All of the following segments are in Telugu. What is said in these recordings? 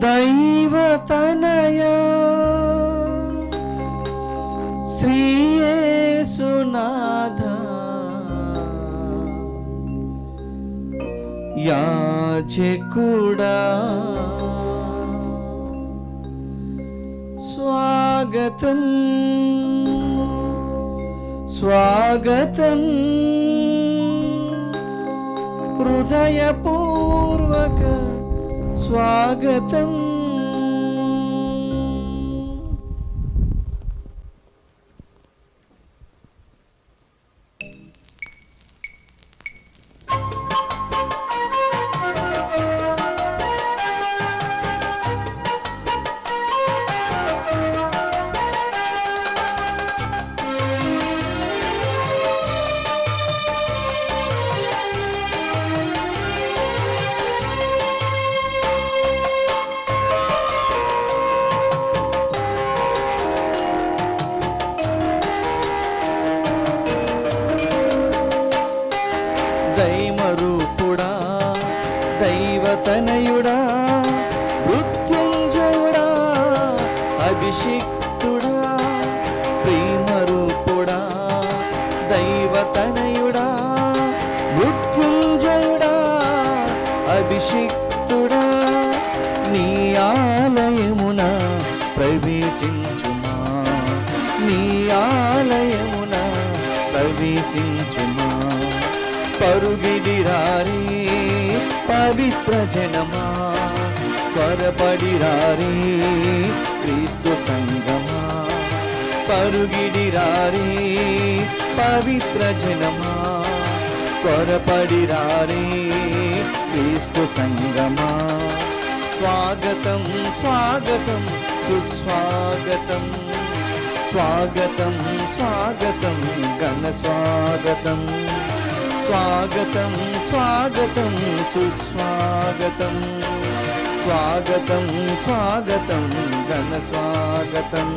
దైవతనయా శ్రీ యేసునాథ యాజకుడా స్వాగతం స్వాగతం హృదయపూర్వక స్వాగతం. దైవరూపుడా దైవతనయుడా మృత్యుంజయుడా అభిషిక్తుడా ప్రేమరూపుడా దైవతనయుడా మృత్యుంజయుడా అభిషిక్తుడా నీ ఆలయమున ప్రవేశించుమా నీ ఆలయమున ప్రవేశించుమా. పరుగిడిరారే పవిత్ర జనమా త్వరపడిరారే క్రీస్తు సంగమా. పరుగిడిరారే పవిత్ర జనమా త్వరపడిరారే క్రీస్తు సంగమా. స్వాగతం స్వాగతం సుస్వాగతం స్వాగతం స్వాగతం ఘన స్వాగతం స్వాగతం స్వాగతం సుస్వాగతం స్వాగతం స్వాగతం ఘన స్వాగతం.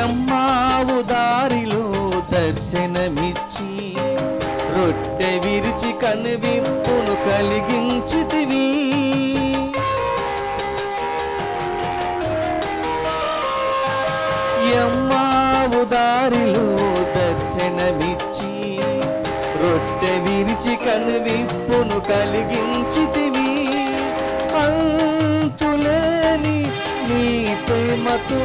ఎమ్మావు దారిలో దర్శనమిచ్చి రొట్టె విరిచి కనువిప్పును కలిగించితివి. ఎమ్మావు దారిలో దర్శనమిచ్చి రొట్టె విరిచి కనువిప్పును కలిగించితివి. అంతులేని నీ ప్రేమతో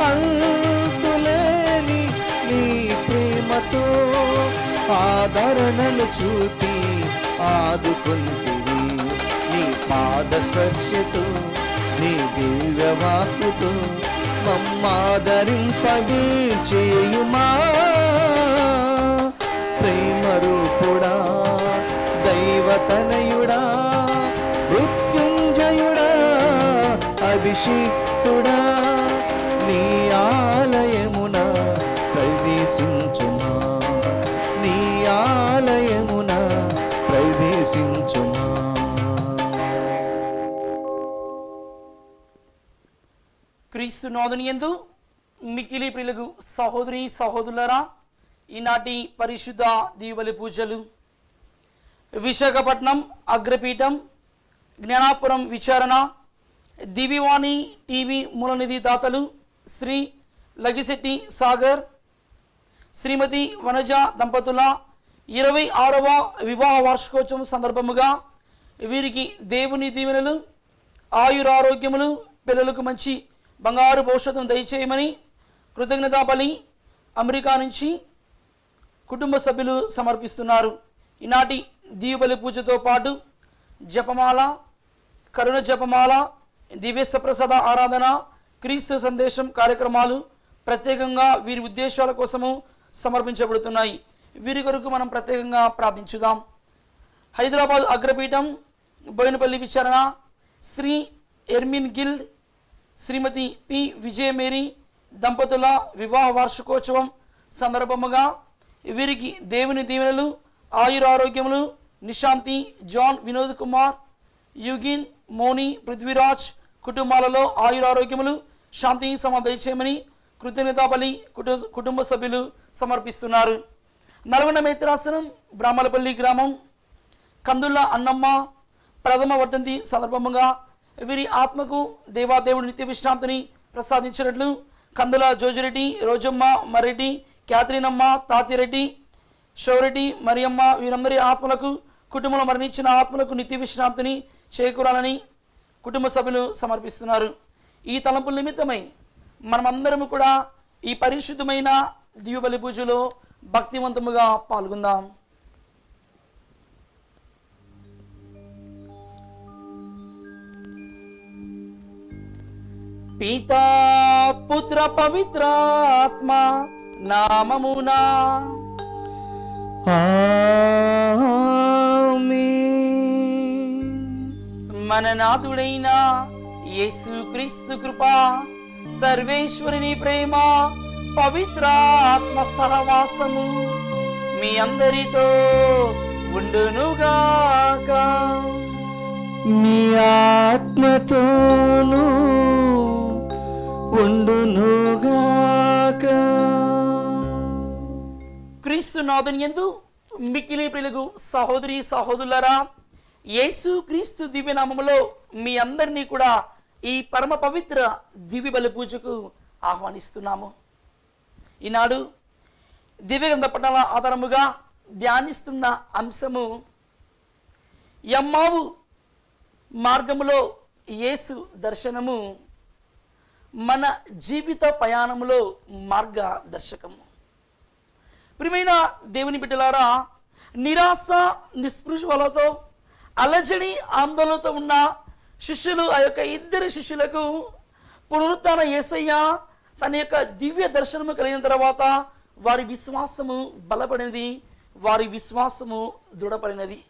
అంతులేని నీ ప్రేమతో ఆదరణలు చూపి ఆదుకుంటివి. నీ పాద స్పర్శతో నీ దివ్యవాక్కుతో మమ్మాదరింపచేయుమా. ప్రేమరూపుడా దైవతనయుడా మృత్యుంజయుడా అభిషిక్తుడా నీ ఆలయమున ప్రవేశించుమా నీ ఆలయమున ప్రవేశించుమా. క్రీస్తునాథుని యందు మిక్కిలి ప్రియులకు సహోదరి సహోదరులారా, ఈనాటి పరిశుద్ధ దీవెల పూజలు విశాఖపట్నం అగ్రపీఠం జ్ఞానాపురం విచారణ దివివాణి టీవీ మూలనిధి దాతలు శ్రీ లగిశెట్టి సాగర్ శ్రీమతి వనజ దంపతుల 26వ వివాహ వార్షికోత్సవం సందర్భముగా వీరికి దేవుని దీవెనలు ఆయురారోగ్యములు పిల్లలకు మంచి బంగారు భవిష్యత్తును దయచేయమని కృతజ్ఞతా బలి అమెరికా నుంచి కుటుంబ సభ్యులు సమర్పిస్తున్నారు. ఈనాటి దీవెబలి పూజతో పాటు జపమాల, కరుణ జపమాల, దివ్య సప్రసాద ఆరాధన, క్రీస్తు సందేశం కార్యక్రమాలు ప్రత్యేకంగా వీరి ఉద్దేశాల కోసము సమర్పించబడుతున్నాయి. వీరి కొరకు మనం ప్రత్యేకంగా ప్రార్థించుదాం. హైదరాబాద్ అగ్రపీఠం బోయినపల్లి విచారణ శ్రీ ఎర్మిన్ గిల్, శ్రీమతి పి విజయమేరీ దంపతుల వివాహ వార్షికోత్సవం సందర్భముగా వీరికి దేవుని దీవెనలు, ఆయురారోగ్యములు, నిశాంతి, జాన్ వినోద్ కుమార్, యుగిన్, మోని, పృథ్వీరాజ్ కుటుంబాలలో ఆయురారోగ్యములు, శాంతి దయచేయమని కృతజ్ఞతా బలి కుటుంబ సభ్యులు సమర్పిస్తున్నారు. నల్గొండ మేత్రాసనం బ్రాహ్మలపల్లి గ్రామం కందుల అన్నమ్మ ప్రథమ వర్ధంతి సందర్భముగా వీరి ఆత్మకు దేవాదేవుడు నిత్య విశ్రాంతిని ప్రసాదించినట్లు కందుల జోజిరెడ్డి, రోజమ్మ, మరెడ్డి, క్యాథరినమ్మ, తాతిరెడ్డి, షౌరెడ్డి, మరియమ్మ వీరందరి ఆత్మలకు, కుటుంబంలో మరణించిన ఆత్మలకు నిత్య విశ్రాంతిని చేకూరాలని కుటుంబ సభ్యులు సమర్పిస్తున్నారు. ఈ తలంపుల నిమిత్తమై మనమందరము కూడా ఈ పరిశుద్ధమైన దివ్య బలి పూజలో భక్తివంతముగా పాల్గొందాం. పితా పుత్ర పవిత్రాత్మ నామమునా ఆమేన్. మన నాథుడైన యేసుక్రీస్తు కృప, సర్వేశ్వరుని ప్రేమ, పవిత్రాత్మ సహవాసము మీ అందరితో ఉండునుగాక. మీ ఆత్మతోనూ ఉండునుగాక. క్రీస్తు నాథునియందు మిక్కిలి ప్రియులకు సహోదరి సహోదరులారా, యేసు క్రీస్తు దివ్యనామములో మీ అందరినీ కూడా ఈ పరమ పవిత్ర దివ్య బలి పూజకు ఆహ్వానిస్తున్నాము. ఈనాడు దివ్యగ్రంథ పఠనాల ఆధారముగా ధ్యానిస్తున్న అంశము యమ్మావు మార్గములో యేసు దర్శనము, మన జీవిత ప్రయాణములో మార్గదర్శకము. ప్రియమైన దేవుని బిడ్డలారా, నిరాశ నిస్పృహలతో అలజడి ఆందోళనతో ఉన్న శిష్యులు, ఆ యొక్క ఇద్దరు శిష్యులకు పునరుత్థాన యేసయ్య తన యొక్క దివ్య దర్శనము కలిగిన తర్వాత వారి విశ్వాసము బలపడినది, వారి విశ్వాసము దృఢపడినది.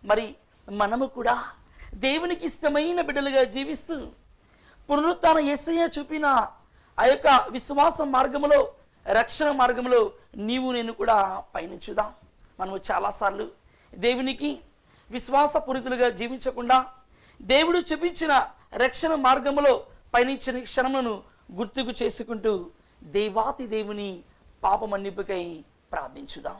మరి మనము కూడా దేవునికి ఇష్టమైన బిడ్డలుగా జీవిస్తూ పునరుత్థాన యేసయ్య చూపిన ఆ యొక్క విశ్వాస మార్గములో, రక్షణ మార్గంలో నీవు నేను కూడా పయనించుదాం. మనము చాలాసార్లు దేవునికి విశ్వాసపూరితులుగా జీవించకుండా దేవుడు చూపించిన రక్షణ మార్గంలో పయనించిన క్షణములను గుర్తుకు చేసుకుంటూ దేవాతి దేవుని పాపమన్నిపుకై ప్రార్థించుదాం.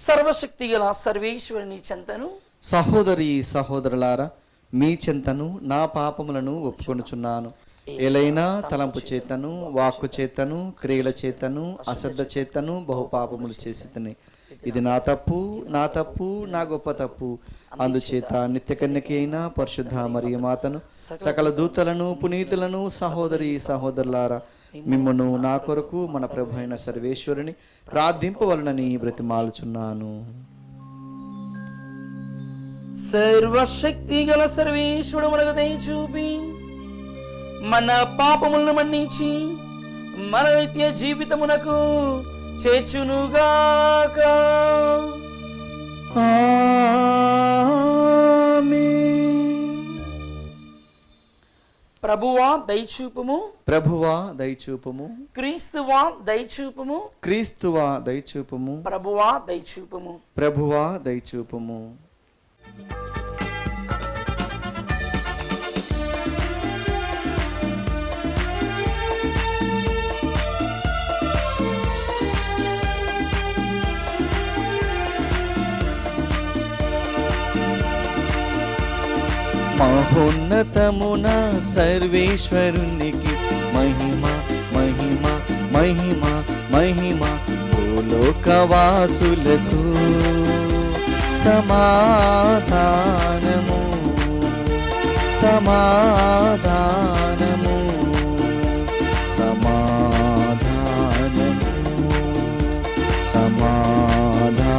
సర్వశక్తి గల సర్వేశ్వరుని చెంతను, సహోదరి సహోదరులారా, మీ చెంతను నా పాపములను ఒప్పుకొనుచున్నాను. ఎలైనా తలంపు చేతను, వాక్కు చేతను, క్రియల చేతను, అశ్రద్ధ చేతను బహుపాపములు చేసితని. ఇది నా తప్పు, నా గొప్ప తప్పు. అందుచేత నిత్య కన్యకి అయిన పరిశుద్ధ మరియ మాతను, సకల దూతలను, పునీతులను, సహోదరి సహోదరులారా, మిమ్మును నా కొరకు మన ప్రభు అయిన సర్వేశ్వరుని ప్రార్థింపవలనని బ్రతిమాలుచున్నాను. సర్వశక్తి గల సర్వేశ్వరుడు మనకు దయ చూపి మన పాపములను మన్నించి మన నిత్య జీవితమునకు చేర్చునుగాక. ఆమేన్. ప్రభువా దయచూపుము, ప్రభువా దయచూపుము, క్రీస్తువా దయచూపుము, క్రీస్తువా దయచూపుము, ప్రభువా దయచూపుము. ప్రభువా దయచూపుము. మహోన్నతమున సర్వేశ్వరునికి మహిమ మహిమ మహిమ మహిమ. భూలోకవాసులకు సమాధానము సమాధానము సమాధానము సమాధానము.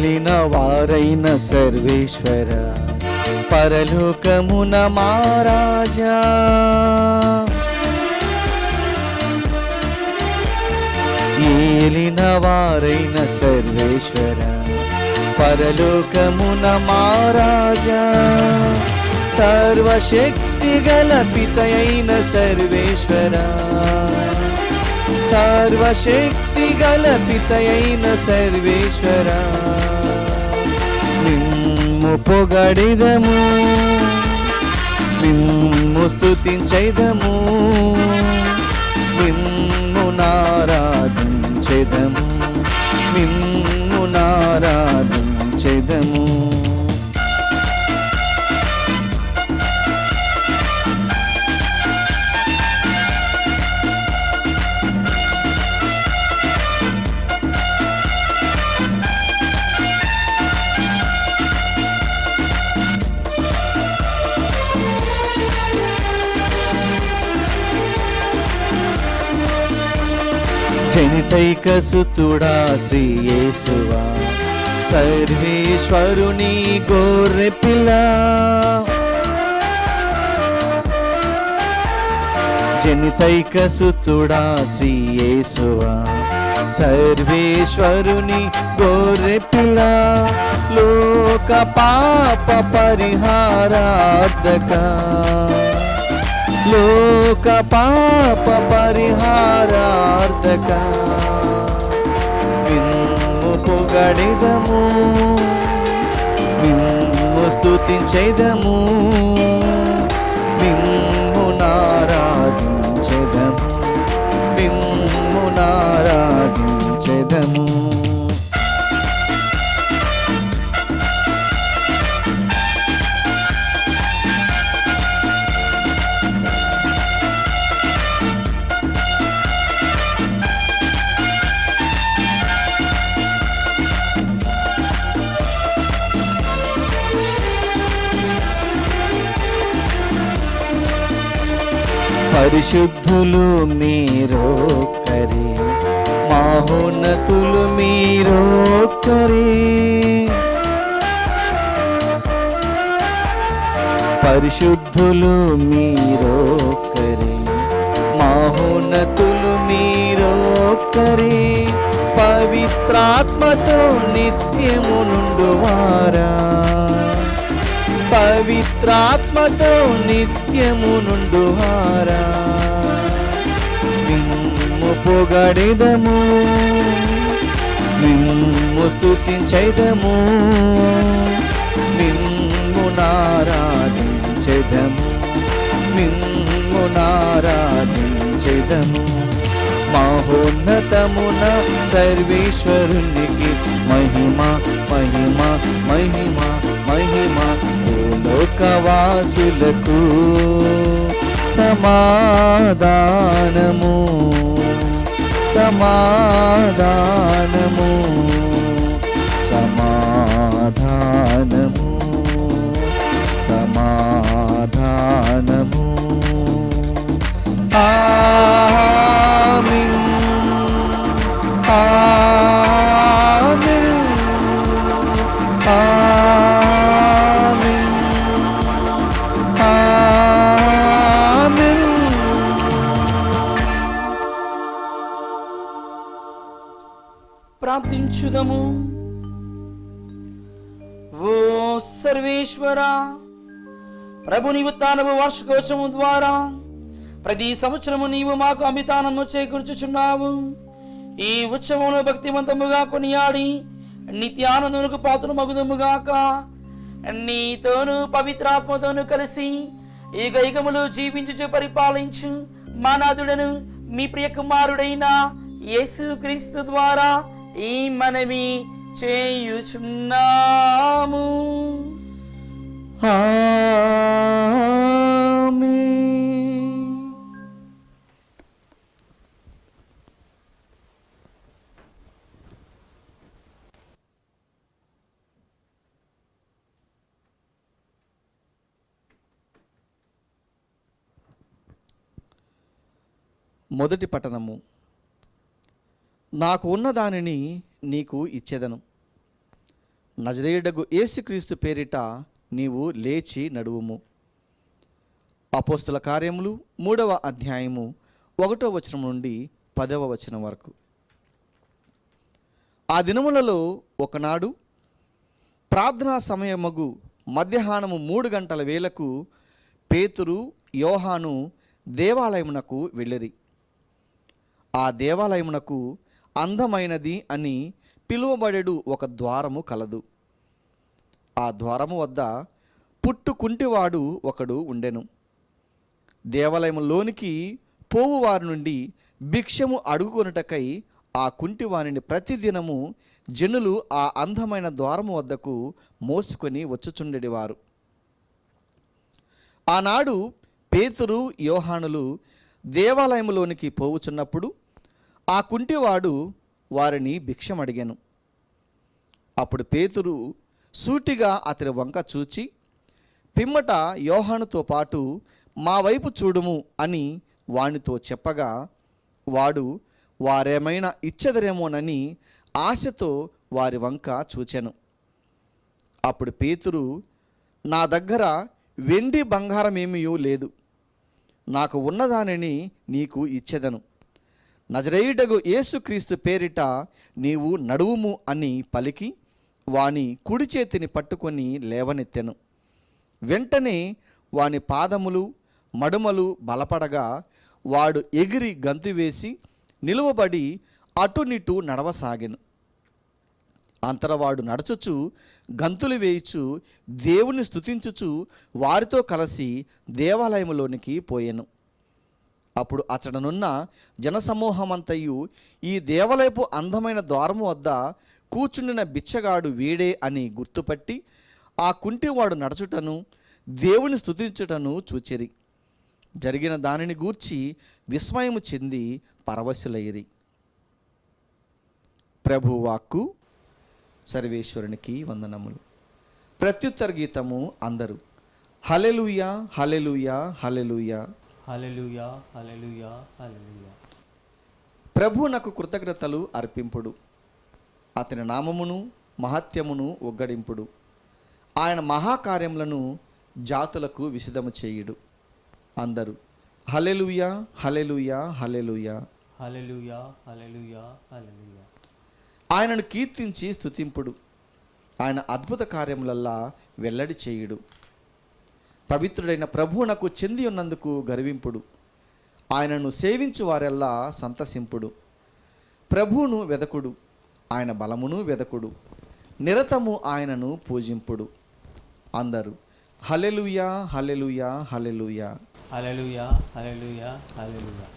ఏలిన వారైన సర్వేశ్వర పరలోకమున మహారాజా ఏలిన వారైన సర్వేశ్వర పరలోకమున మహారాజా సర్వశక్తి గల పితయైన సర్వేశ్వర సర్వశక్తి గల పితయైన సర్వేశ్వర నిమ్ము పొగడిదము నిమ్ము స్తుతించైదము నిమ్ము నారాధించెదము నిమ్ము నారాధించెదము. జనితైక సుతుడా శ్రీ యేసువా సర్వేశ్వరుని గొర్రె పిల్ల జనితైక సుతుడా శ్రీ యేసువా సర్వేశ్వరుని గొర్రె పిల్ల లోక పాప పరిహారార్థక లోక పాప పరిహారార్థక నిమ్ము పొగడిదము నిమ్ము స్తుతించెదము నిమ్ము నారాధించెదము నిమ్ము నారాధించెదము. పరిశుద్ధులు మీరొక్కరే మహోన్నతులు మీరొక్కరే పరిశుద్ధులు మీరొక్కరే మహోన్నతులు మీరొక్కరే పవిత్రాత్మతో నిత్యము నుండువారా పవిత్రాత్మతో నిత్యము నుండువారా నిమ్ము పొగడిదము నిమ్ము స్తుతించైదము నిమ్ము నారాధించెదము నిమ్ము నారాధించెదము. మహోన్నతమున సర్వేశ్వరునికి మహిమ మహిమ మహిమ మహిమ లోకవాసులకు సమాధానము సమాధానము సమాధానము సమాధానము. ఆమేన్ ఆమేన్ ఆమేన్ ఆమేన్. ప్రార్థించుదము. ఓ సర్వేశ్వర ప్రభు నీవు తానవ వార్షికోత్సవం ద్వారా ప్రతి సంవత్సరము నీవు మాకు అమితానందము చేకూర్చుచున్నావు. ఈ ఉత్సవంలో భక్తివంతముగా కొనియాడి నిత్యానందములకు పాత్ర మగుదముగాక. నీతోను పవిత్రాత్మతోను కలిసి యుగయుగములు జీవించుచు పరిపాలించు మా నాథుడను మీ ప్రియ కుమారుడైన యేసుక్రీస్తు ద్వారా ఈ మనవి చేయుచున్నాము. ఆమేన్. మొదటి పట్టణము. నాకు ఉన్న దానిని నీకు ఇచ్చేదను. నజరేయుడగు యేసుక్రీస్తు పేరిట నీవు లేచి నడువుము. అపోస్తుల కార్యములు 3వ అధ్యాయము 1వ వచనం నుండి 10వ వచనం వరకు. ఆ దినములలో ఒకనాడు ప్రార్థనా సమయమగు మధ్యాహ్నము 3 గంటల వేళకు పేతురు యోహాను దేవాలయమునకు వెళ్ళిరి. ఆ దేవాలయమునకు అందమైనది అని పిలువబడేడు ఒక ద్వారము కలదు. ఆ ద్వారము వద్ద పుట్టుకుంటివాడు ఒకడు ఉండెను. దేవాలయములోనికి పోవువారి నుండి భిక్షము అడుగుకొనుటకై ఆ కుంటివానిని ప్రతిదినము జనులు ఆ అందమైన ద్వారము వద్దకు మోసుకొని వచ్చుచుండెడివారు. ఆనాడు పేతురు యోహానులు దేవాలయములోనికి పోవుచున్నప్పుడు ఆ కుంటివాడు వారిని భిక్షమడిగాను. అప్పుడు పేతురు సూటిగా అతని వంక చూచి, పిమ్మట యోహానుతో పాటు మా వైపు చూడుము అని వానితో చెప్పగా, వాడు వారేమైనా ఇచ్చెదరేమోనని ఆశతో వారి వంక చూచెను. అప్పుడు పేతురు, నా దగ్గర వెండి బంగారమేమీ లేదు, నాకు ఉన్నదానిని నీకు ఇచ్చెదను. నజరేయుడగు యేసుక్రీస్తు పేరిట నీవు నడువుము అని పలికి వాని కుడి చేతిని పట్టుకొని లేవనెత్తెను. వెంటనే వాని పాదములు మడుమలు బలపడగా వాడు ఎగిరి గంతు వేసి నిలువబడి అటునిటు నడవసాగెను. అంతరవాడు నడుచుచు గంతులు వేయిచు దేవుని స్తుతించుచు వారితో కలిసి దేవాలయములోనికి పోయెను. అప్పుడు అతడనున్న జనసమూహమంతయు ఈ దేవాలయపు అందమైన ద్వారము వద్ద కూర్చుండిన బిచ్చగాడు వీడే అని గుర్తుపట్టి ఆ కుంటివాడు నడుచుటను దేవుని స్తుతించుటను చూచిరి. జరిగిన దానిని గూర్చి విస్మయము చెంది పరవశులైరి. ప్రభువాక్కు. సర్వేశ్వరునికి వందనములు. ప్రత్యుత్తర గీతము అందరూ హల్లెలూయా హల్లెలూయా హల్లెలూయా హల్లెలూయా హల్లెలూయా హల్లెలూయా. ప్రభువునకు కృతజ్ఞతలు అర్పింపుడు, అతని నామమును మహత్యమును ఒగ్గడింపుడు. ఆయన మహాకార్యములను జాతులకు విశదము చేయుడు. అందరూ హల్లెలూయా హల్లెలూయా హల్లెలూయా హల్లెలూయా హల్లెలూయా హల్లెలూయా. ఆయనను కీర్తించి స్తుతింపుడు, ఆయన అద్భుత కార్యములల్లా వెల్లడి చేయుడు. పవిత్రుడైన ప్రభువునకు చెంది ఉన్నందుకు గర్వింపుడు, ఆయనను సేవించు వారెల్లా సంతసింపుడు. ప్రభువును వెదకుడు, ఆయన బలమును వెదకుడు, నిరతము ఆయనను పూజింపుడు. అందరూ హల్లెలూయా హల్లెలూయా హల్లెలూయా హల్లెలూయా హల్లెలూయా హల్లెలూయా.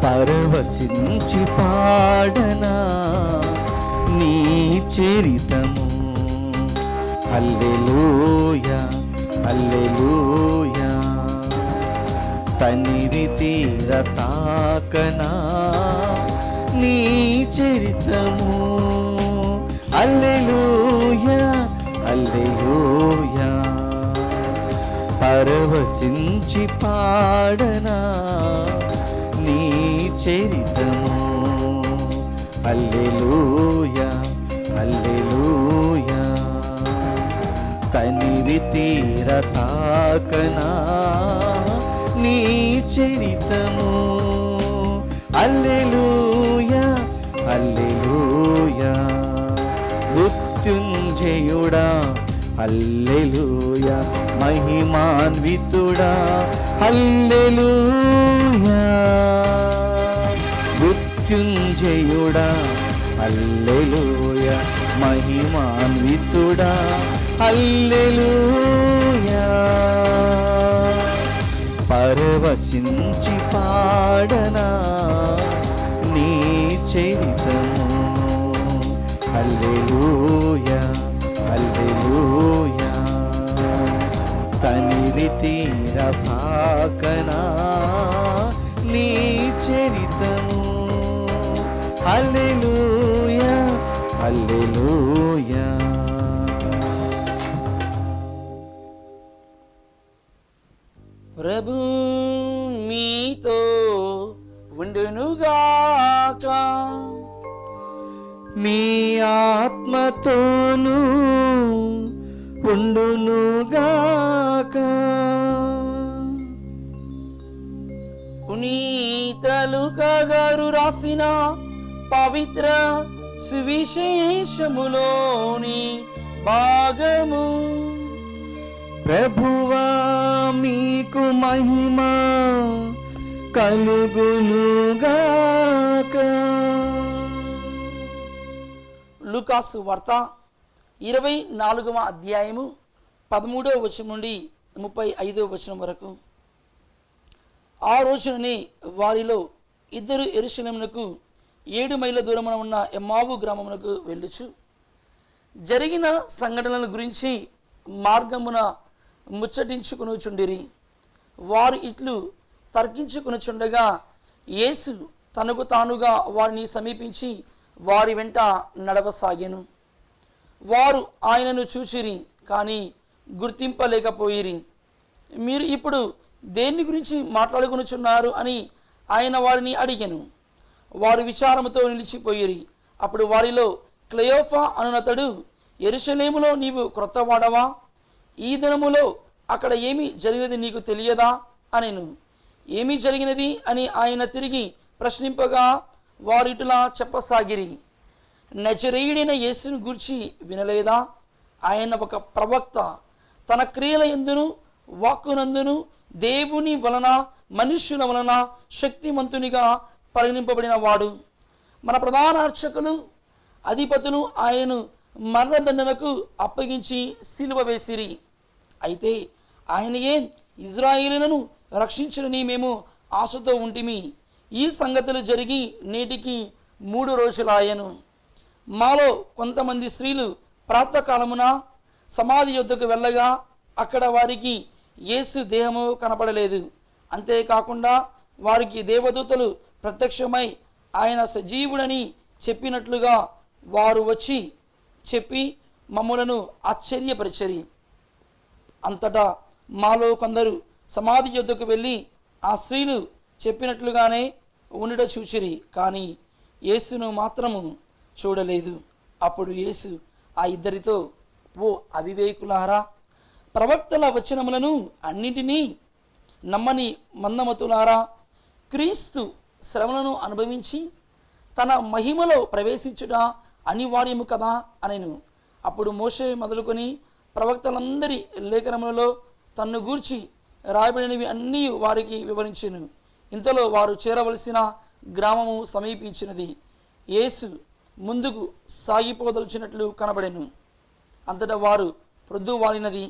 పరవశించి పాడనా నీ చరితము. హల్లెలూయా హల్లెలూయా. తనివి తీర తాకనా నీ చరితము. హల్లెలూయా హల్లెలూయా. పరవశించి పాడనా నీ చరితము. హల్లెలూయా హల్లెలూయా. తనివి తీర తాకనా నీ చరితము. హల్లెలూయా హల్లెలూయా. మృత్యుంజయుడా హల్లెలూయా. మహిమాన్వితుడా హల్లెలూయా. మృత్యుంజయుడా హల్లెలూయా. మహిమాన్వితుడా హల్లెలూయా. పరవశించి పాడనా నీ చరితము. హల్లెలూయా హల్లెలూయా. రాకనా నీ చరితము. హల్లెలూయా హల్లెలూయా. ప్రభు మీతో ఉండునుగాక, మీ ఆత్మతోను ఉండునుగాక. పునీత లూకా గారు రాసిన పవిత్ర సువిశేషములోని భాగము. ప్రభువా మీకు మహిమ కలుగునుగాక. లూకాసు వార్త 24వ అధ్యాయము 13వ వచనం నుండి 35వ వచనం వరకు. ఆ రోజుననే వారిలో ఇద్దరు యెరూషలేమునకు 7 మైళ్ళ దూరమున ఉన్న ఎమ్మావు గ్రామమునకు వెళ్ళుచు జరిగిన సంఘటనల గురించి మార్గమున ముచ్చటించుకొనుచుండిరి. వారు ఇట్లు తర్కించుకొనుచుండగా యేసు తనకు తానుగా వారిని సమీపించి వారి వెంట నడవసాగెను. వారు ఆయనను చూచిరి, కానీ గుర్తింపలేకపోయిరి. మీరు ఇప్పుడు దేని గురించి మాట్లాడుకొనుచున్నారు అని ఆయన వారిని అడిగెను. వారు విచారముతో నిలిచిపోయిరి. అప్పుడు వారిలో క్లెయోఫా అనునతడు, యెరూషలేములో నీవు క్రొత్తవాడవా? ఈ దినములో అక్కడ ఏమి జరిగినది నీకు తెలియదా అనెను. ఏమి జరిగినది అని ఆయన తిరిగి ప్రశ్నింపగా వారు ఇటులా చెప్పసాగిరి, నజరేయుడైన యేసును గూర్చి వినలేదా? ఆయన ఒక ప్రవక్త, తన క్రియల యందును వాక్కునందును దేవుని వలన మనుష్యుల వలన శక్తిమంతునిగా పరిగణింపబడిన వాడు. మన ప్రధాన అర్చకులు అధిపతులు ఆయనను మరణదండనకు అప్పగించి సిలువ వేసిరి. అయితే ఆయనయే ఇజ్రాయేలులను రక్షించునని మేము ఆశతో ఉంటిమి. ఈ సంగతులు జరిగి నేటికి 3 రోజులాయను. మాలో కొంతమంది స్త్రీలు ప్రాతకాలమున సమాధి యొద్దకు వెళ్ళగా అక్కడ వారికి యేసు దేహము కనపడలేదు. అంతేకాకుండా వారికి దేవదూతలు ప్రత్యక్షమై ఆయన సజీవుడని చెప్పినట్లుగా వారు వచ్చి చెప్పి మమ్ములను ఆశ్చర్యపరిచరి. అంతటా మాలో కొందరు సమాధి యొద్దకు వెళ్ళి ఆ స్త్రీలు చెప్పినట్లుగానే ఉండుట చూచిరి, కానీ యేసును మాత్రము చూడలేదు. అప్పుడు యేసు ఆ ఇద్దరితో, ఓ అవివేకులారా, ప్రవక్తల వచనములను అన్నింటినీ నమ్మని మందమతులారా, క్రీస్తు శ్రమలను అనుభవించి తన మహిమలో ప్రవేశించుట అనివార్యము కదా అనెను. అప్పుడు మోషే మొదలుకొని ప్రవక్తలందరి లేఖనములలో తన్ను గూర్చి రాయబడినవి అన్నీ వారికి వివరించెను. ఇంతలో వారు చేరవలసిన గ్రామము సమీపించినది. యేసు ముందుకు సాగిపోదలిచినట్లు కనబడెను. అంతటా వారు ప్రొద్దు వాలినది,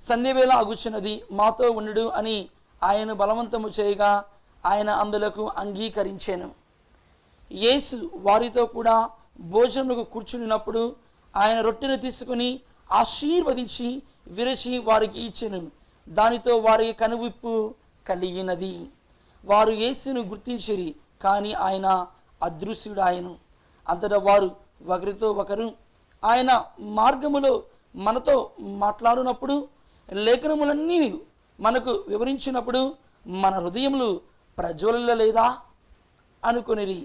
సంధ్యవేళ అగుచున్నది, మాతో ఉండు అని ఆయన బలవంతము చేయగా ఆయన అందులకు అంగీకరించెను. యేసు వారితో కూడా భోజనముకు కూర్చునినప్పుడు ఆయన రొట్టెను తీసుకుని ఆశీర్వదించి విరచి వారికి ఇచ్చెను. దానితో వారికి కనువిప్పు కలిగినది. వారు యేసును గుర్తించిరి, కానీ ఆయన అదృశ్యుడాయను. అంతటా వారు ఒకరితో ఒకరు, ఆయన మార్గములో మనతో మాట్లాడినప్పుడు లేఖనములన్నీ మనకు వివరించినప్పుడు మన హృదయములు ప్రజ్వలలేదా అనుకొనిరి.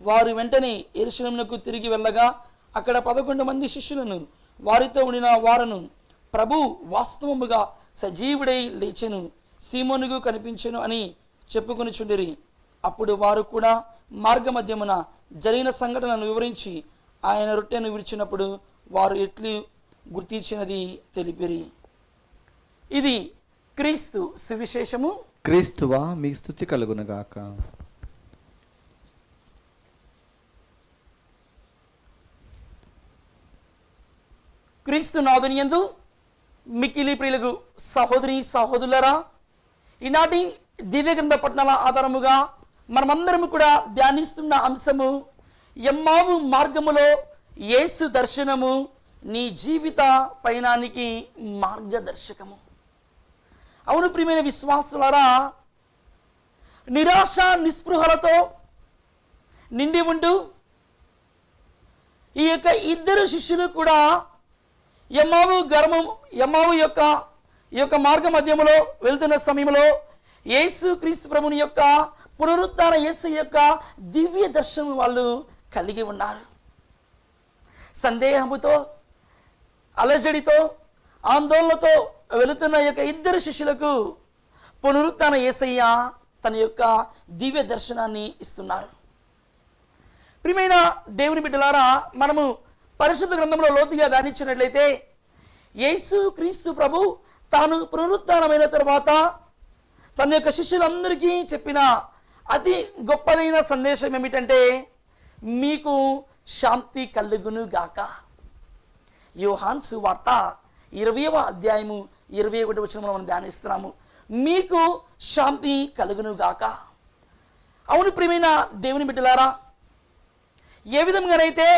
వారు వెంటనే యెరూషలేమునకు తిరిగి వెళ్ళగా అక్కడ 11 మంది శిష్యులను వారితో ఉండిన వారును, ప్రభు వాస్తవముగా సజీవుడై లేచెను, సీమోనుకు కనిపించెను అని చెప్పుకొనిచుండిరి. అప్పుడు వారు కూడా మార్గమధ్యమున జరిగిన సంఘటనను వివరించి ఆయన రొట్టెను విరిచినప్పుడు వారు ఎట్లు గుర్తించినది తెలిపిరి. ఇది క్రీస్తు సువిశేషము. క్రీస్తువా మీకు స్తుతి కలుగునుగాక. క్రీస్తు నాదునియందు మిక్కిలి ప్రియులకు సహోదరి సహోదరులరా, ఈనాటి దివ్య గ్రంథ పట్టణాల ఆధారముగా మనమందరము కూడా ధ్యానిస్తున్న అంశము ఎమ్మావు మార్గములో యేసు దర్శనము నీ జీవిత పయనానికి మార్గదర్శకము. అవును ప్రియమైన విశ్వాసులారా, నిరాశ నిస్పృహలతో నిండి ఉంటూ ఈ యొక్క ఇద్దరు శిష్యులు కూడా ఎమ్మావు యొక్క మార్గ మధ్యములో వెళ్తున్న సమయంలో యేసు క్రీస్తు ప్రభుని యొక్క పునరుత్థాన యేసు యొక్క దివ్య దర్శనం వాళ్ళు కలిగి ఉన్నారు. సందేహముతో, అలజడితో, ఆందోళనతో వెళుతున్న యొక్క ఇద్దరు శిష్యులకు పునరుత్థాన యేసయ్య తన యొక్క దివ్య దర్శనాన్ని ఇస్తున్నారు. ప్రియమైన దేవుని బిడ్డలారా, మనము పరిశుద్ధ గ్రంథంలో లోతుగా ధ్యానించినట్లయితే యేసు క్రీస్తు ప్రభు తాను పునరుత్థానమైన తర్వాత తన యొక్క శిష్యులందరికీ చెప్పిన అతి గొప్పదైన సందేశం ఏమిటంటే, మీకు శాంతి కలుగును గాక. యోహాను సువార్త 20వ అధ్యాయము 21వ వచనంలో మనం ధ్యానిస్తున్నాము. మీకు శాంతి కలుగును గాక. అవును ప్రియమైన దేవుని బిడ్డలారా, ఏ విధంగానైతే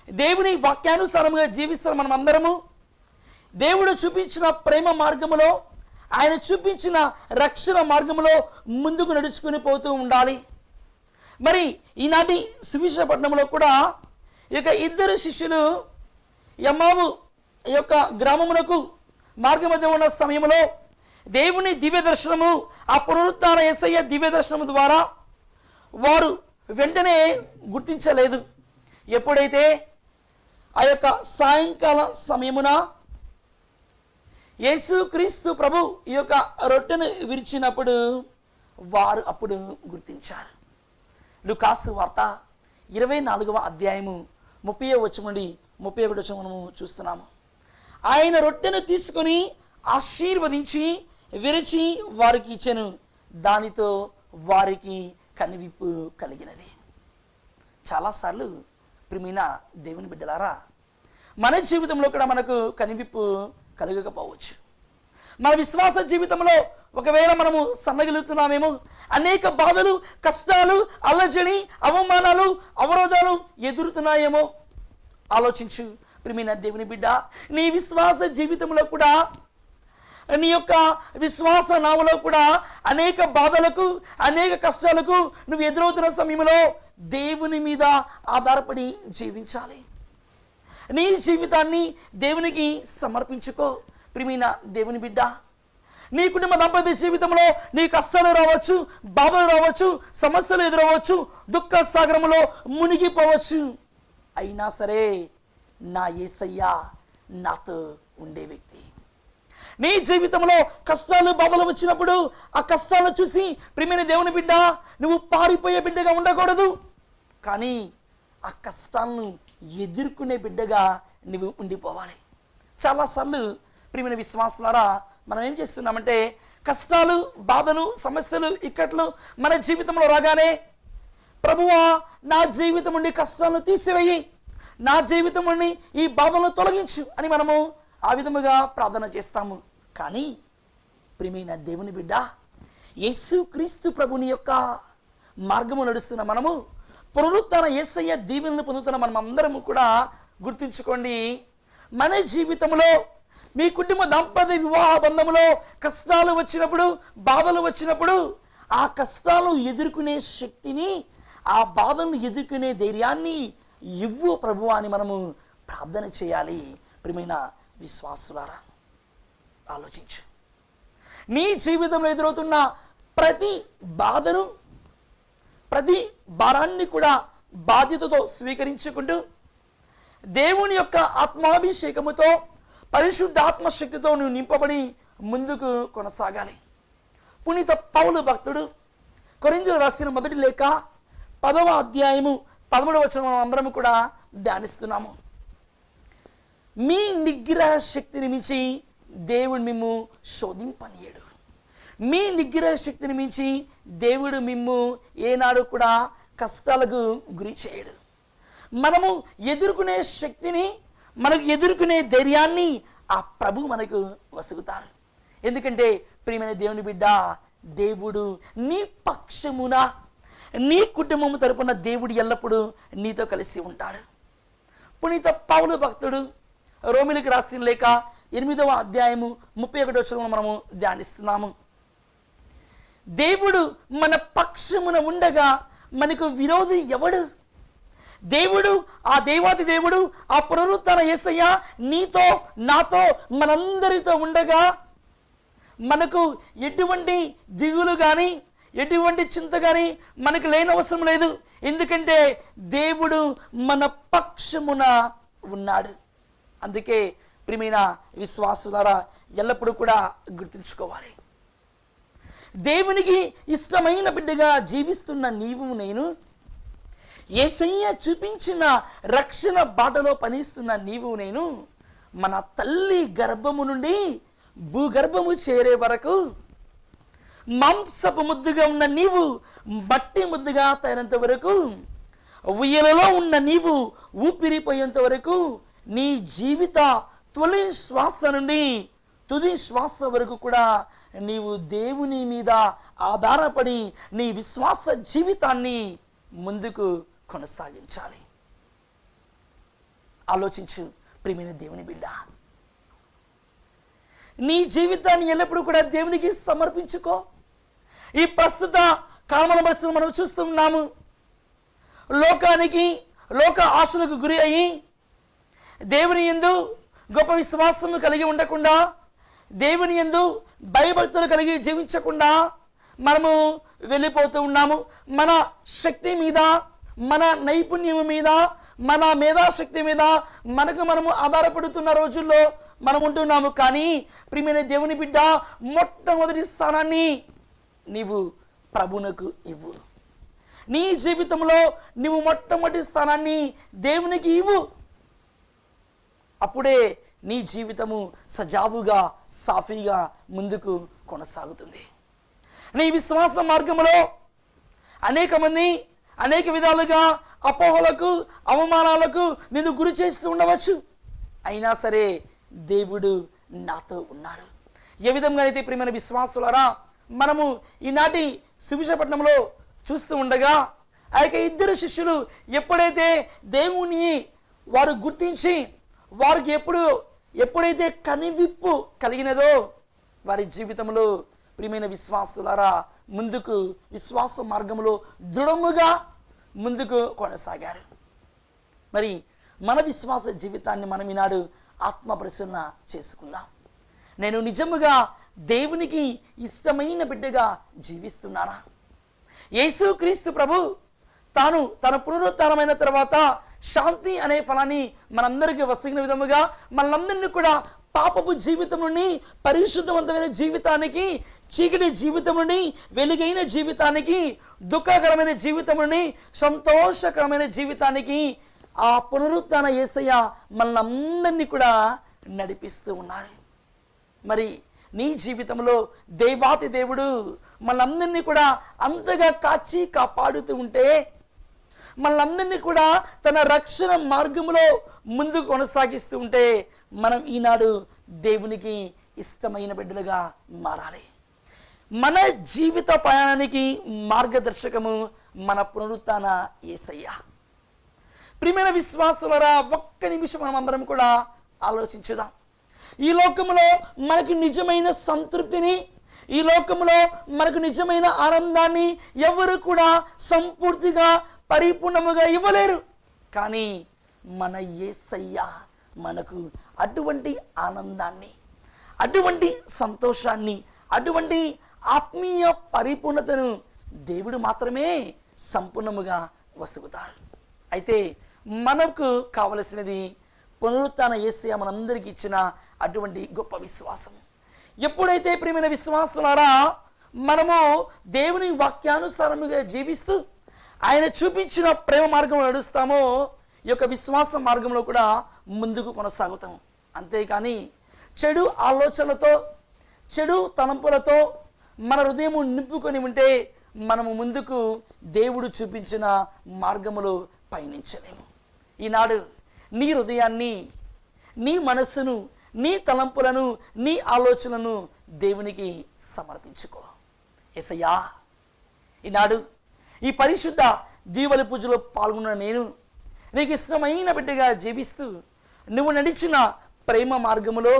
దేవుని వాక్యానుసారంగా జీవిస్తున్న మనం అందరము దేవుడు చూపించిన ప్రేమ మార్గములో, ఆయన చూపించిన రక్షణ మార్గములో ముందుకు నడుచుకుని పోతూ ఉండాలి. మరి ఈనాటి సువిశేష పట్టణంలో కూడా ఈ యొక్క ఇద్దరు శిష్యులు ఎమ్మావు యొక్క గ్రామమునకు మార్గ మధ్య ఉన్న సమయంలో దేవుని దివ్య దర్శనము, ఆ పునరుత్థాన యేసయ్య దివ్య దర్శనము ద్వారా వారు వెంటనే గుర్తించలేదు. ఎప్పుడైతే ఆ యొక్క సాయంకాల సమయమున యేసు క్రీస్తు ప్రభు ఈ యొక్క రొట్టెను విరిచినప్పుడు వారు అప్పుడు గుర్తించారు. లూకాసు వార్త 24వ అధ్యాయము 30వ వచనం నుండి 31వ వచనం మనము చూస్తున్నాము. ఆయన రొట్టెను తీసుకొని ఆశీర్వదించి విరిచి వారికి ఇచ్చెను. దానితో వారికి కనువిప్పు కలిగినది. చాలాసార్లు ప్రియమైన దేవుని బిడ్డలారా, మన జీవితంలో కూడా మనకు కనువిప్పు కలగకపోవచ్చు. మన విశ్వాస జీవితంలో ఒకవేళ మనము సన్నగిలుతున్నామేమో, అనేక బాధలు, కష్టాలు, అలజడి, అవమానాలు, అవరోధాలు ఎదురుతున్నాయేమో ఆలోచించు ప్రియమైన దేవుని బిడ్డ. నీ విశ్వాస జీవితంలో కూడా, నీ యొక్క విశ్వాస నావలో కూడా అనేక బాధలకు, అనేక కష్టాలకు నువ్వు ఎదురవుతున్న సమయంలో దేవుని మీద ఆధారపడి జీవించాలి. నీ జీవితాన్ని దేవునికి సమర్పించుకో ప్రియమైన దేవుని బిడ్డ. నీ కుటుంబ దాంపత్య జీవితంలో నీ కష్టాలు రావచ్చు, బాధలు రావచ్చు, సమస్యలు ఎదురవచ్చు, దుఃఖ సాగరంలో మునిగిపోవచ్చు. అయినా సరే నా యేసయ్య నాతో ఉండే వ్యక్తి. నీ జీవితంలో కష్టాలు, బాధలు వచ్చినప్పుడు ఆ కష్టాలను చూసి ప్రియమైన దేవుని బిడ్డ నువ్వు పారిపోయే బిడ్డగా ఉండకూడదు. కానీ ఆ కష్టాలను ఎదుర్కొనే బిడ్డగా నువ్వు ఉండిపోవాలి. చాలాసార్లు ప్రియమైన విశ్వాసులారా, మనం ఏం చేస్తున్నామంటే కష్టాలు, బాధలు, సమస్యలు, ఇక్కట్లు మన జీవితంలో రాగానే ప్రభువా నా జీవితం నుండి కష్టాలను తీసివేయి, నా జీవితం నుండి ఈ బాధలను తొలగించు అని మనము ఆ విధముగా ప్రార్థన చేస్తాము. కానీ ప్రియమైన దేవుని బిడ్డ, యేసు క్రీస్తు ప్రభుని యొక్క మార్గము నడుస్తున్న మనము, పునరుత్థాన యేసయ్య దీవెనలు పొందుతున్న మనం అందరము కూడా గుర్తుంచుకోండి, మన జీవితంలో మీ కుటుంబ దాంపత్య వివాహ బంధములో కష్టాలు వచ్చినప్పుడు, బాధలు వచ్చినప్పుడు ఆ కష్టాలను ఎదుర్కొనే శక్తిని, ఆ బాధలను ఎదుర్కొనే ధైర్యాన్ని ఇవ్వు ప్రభువా అని మనము ప్రార్థన చేయాలి. ప్రియమైన విశ్వాసులారా, ఆలోచించు. నీ జీవితంలో ఎదురవుతున్న ప్రతి బాధను, ప్రతి భారాన్ని కూడా బాధ్యతతో స్వీకరించుకుంటూ దేవుని యొక్క ఆత్మాభిషేకముతో, పరిశుద్ధాత్మ శక్తితో నువ్వు నింపబడి ముందుకు కొనసాగాలి. పునీత పౌలు భక్తుడు కొరింథీయులకు రాసిన మొదటి లేఖ 10వ అధ్యాయము 13వ వచనం అందరం కూడా ధ్యానిస్తున్నాము. మీ నిగ్రహ శక్తిని మించి దేవుడు మిమ్ము శోధింపనీయడు. మీ నిగ్రహ శక్తిని మించి దేవుడు మిమ్ము ఏనాడు కూడా కష్టాలకు గురి చేయడు. మనము ఎదుర్కొనే శక్తిని, మనకు ఎదుర్కొనే ధైర్యాన్ని ఆ ప్రభు మనకు వసుగుతారు. ఎందుకంటే ప్రియమైన దేవుని బిడ్డ, దేవుడు నీ పక్షమున, నీ కుటుంబము తరపున దేవుడు ఎల్లప్పుడూ నీతో కలిసి ఉంటాడు. పునీత పౌలు భక్తుడు రోమిలకు రాసిన లేఖ 8వ అధ్యాయము 31వ వచనం మనము ధ్యానిస్తున్నాము. దేవుడు మన పక్షమున ఉండగా మనకు విరోధి ఎవడు? దేవుడు, ఆ దేవాది దేవుడు, ఆ పునరుత్థాన యేసయ్య నీతో నాతో మనందరితో ఉండగా మనకు ఎటువంటి దిగులు కానీ ఎటువంటి చింత కానీ మనకు లేనవసరం లేదు. ఎందుకంటే దేవుడు మన పక్షమున ఉన్నాడు. అందుకే ప్రియమైన విశ్వాసులారా, ఎల్లప్పుడూ కూడా గుర్తుంచుకోవాలి, దేవునికి ఇష్టమైన బిడ్డగా జీవిస్తున్న నీవు నేను, యేసయ్య చూపించిన రక్షణ బాటలో పనిస్తున్న నీవు నేను, మన తల్లి గర్భము నుండి భూగర్భము చేరే వరకు మాంసపు ముద్దుగా ఉన్న నీవు మట్టి ముద్దుగా తగినంత వరకు, ఉయ్యలలో ఉన్న నీవు ఊపిరిపోయేంత వరకు, నీ జీవిత తొలి శ్వాస నుండి తుది శ్వాస వరకు కూడా నీవు దేవుని మీద ఆధారపడి నీ విశ్వాస జీవితాన్ని ముందుకు కొనసాగించాలి. ఆలోచించు ప్రియమైన దేవుని బిడ్డ, నీ జీవితాన్ని ఎల్లప్పుడూ కూడా దేవునికి సమర్పించుకో. ఈ ప్రస్తుత కామన బస్సును మనం చూస్తూ ఉన్నాము. లోక ఆశలకు గురి అయ్యి దేవుని యందు గొప్ప విశ్వాసము కలిగి ఉండకుండా, దేవుని యందు భయభక్తులు కలిగి జీవించకుండా మనము వెళ్ళిపోతూ ఉన్నాము. మన శక్తి మీద, మన నైపుణ్యం మీద, మన మేధాశక్తి మీద మనము ఆధారపడుతున్న రోజుల్లో మనం ఉంటున్నాము. కానీ ప్రియమైన దేవుని బిడ్డ, మొట్టమొదటి స్థానాన్ని నీవు ప్రభువునకు ఇవ్వు. నీ జీవితంలో నీవు మొట్టమొదటి స్థానాన్ని దేవునికి ఇవ్వు. అప్పుడే నీ జీవితము సజావుగా సాఫీగా ముందుకు కొనసాగుతుంది. నీ విశ్వాస మార్గంలో అనేక మంది అనేక విధాలుగా అపోహలకు అవమానాలకు నిన్ను గురి చేస్తూ ఉండవచ్చు. అయినా సరే దేవుడు నాతో ఉన్నాడు. ఏ విధంగా అయితే ప్రియమైన విశ్వాసులారా, మనము ఈనాటి సువిశేషపట్నంలో చూస్తూ ఉండగా ఆ యొక్క 2 శిష్యులు ఎప్పుడైతే దేవుని వారు గుర్తించి వారికి ఎప్పుడైతే కనివిప్పు కలిగినదో వారి జీవితంలో ప్రియమైన విశ్వాసులారా ముందుకు విశ్వాస మార్గంలో దృఢముగా ముందుకు కొనసాగారు. మరి మన విశ్వాస జీవితాన్ని మనం ఈనాడు ఆత్మ పరిశీలన చేసుకుందాం. నేను నిజముగా దేవునికి ఇష్టమైన బిడ్డగా జీవిస్తున్నానా? యేసుక్రీస్తు ప్రభు తన పునరుత్థానమైన తర్వాత శాంతి అనే ఫలాన్ని మనందరికీ వసిగిన విధముగా మనందరినీ కూడా పాపపు జీవితం నుండి పరిశుద్ధవంతమైన జీవితానికి, చీకటి జీవితం నుండి వెలుగైన జీవితానికి, దుఃఖకరమైన జీవితం నుండి సంతోషకరమైన జీవితానికి ఆ పునరుత్థాన యేసయ్య మనందరినీ కూడా నడిపిస్తూ ఉన్నారు. మరి నీ జీవితంలో దేవాతి దేవుడు మనందరినీ కూడా అంతగా కాచి కాపాడుతూ ఉంటే, మనందరినీ కూడా తన రక్షణ మార్గంలో ముందుకు కొనసాగిస్తూ ఉంటే, మనం ఈనాడు దేవునికి ఇష్టమైన బిడ్డలుగా మారాలి. మన జీవిత ప్రయాణానికి మార్గదర్శకము మన పునరుత్థాన యేసయ్య. ప్రియమైన విశ్వాసులారా, ఒక్క నిమిషం మనం అందరం కూడా ఆలోచించుదాం. ఈ లోకంలో మనకు నిజమైన సంతృప్తిని, ఈ లోకంలో మనకు నిజమైన ఆనందాన్ని ఎవరు కూడా సంపూర్తిగా పరిపూర్ణముగా ఇవ్వలేరు. కానీ మన యేసయ్య మనకు అటువంటి ఆనందాన్ని, అటువంటి సంతోషాన్ని, అటువంటి ఆత్మీయ పరిపూర్ణతను దేవుడు మాత్రమే సంపూర్ణముగా వసుగుతారు. అయితే మనకు కావలసినది పునరుత్థాన యేసయ్య మనందరికీ ఇచ్చిన అటువంటి గొప్ప విశ్వాసం. ఎప్పుడైతే ప్రియమైన విశ్వాసులారా మనము దేవుని వాక్యానుసారముగా జీవిస్తూ ఆయన చూపించిన ప్రేమ మార్గంలో నడుస్తామో, ఈ యొక్క విశ్వాస మార్గంలో కూడా ముందుకు కొనసాగుతాం. అంతేకాని చెడు ఆలోచనలతో, చెడు తలంపులతో మన హృదయము నింపుకొని ఉంటే మనము ముందుకు దేవుడు చూపించిన మార్గములో పయనించలేము. ఈనాడు నీ హృదయాన్ని, నీ మనస్సును, నీ తలంపులను, నీ ఆలోచనలను దేవునికి సమర్పించుకో. యేసయ్యా, ఈనాడు ఈ పరిశుద్ధ దీవెన పూజలో పాల్గొన్న నేను నీకు ఇష్టమైన బిడ్డగా జీవిస్తూ నువ్వు నడిచిన ప్రేమ మార్గములో,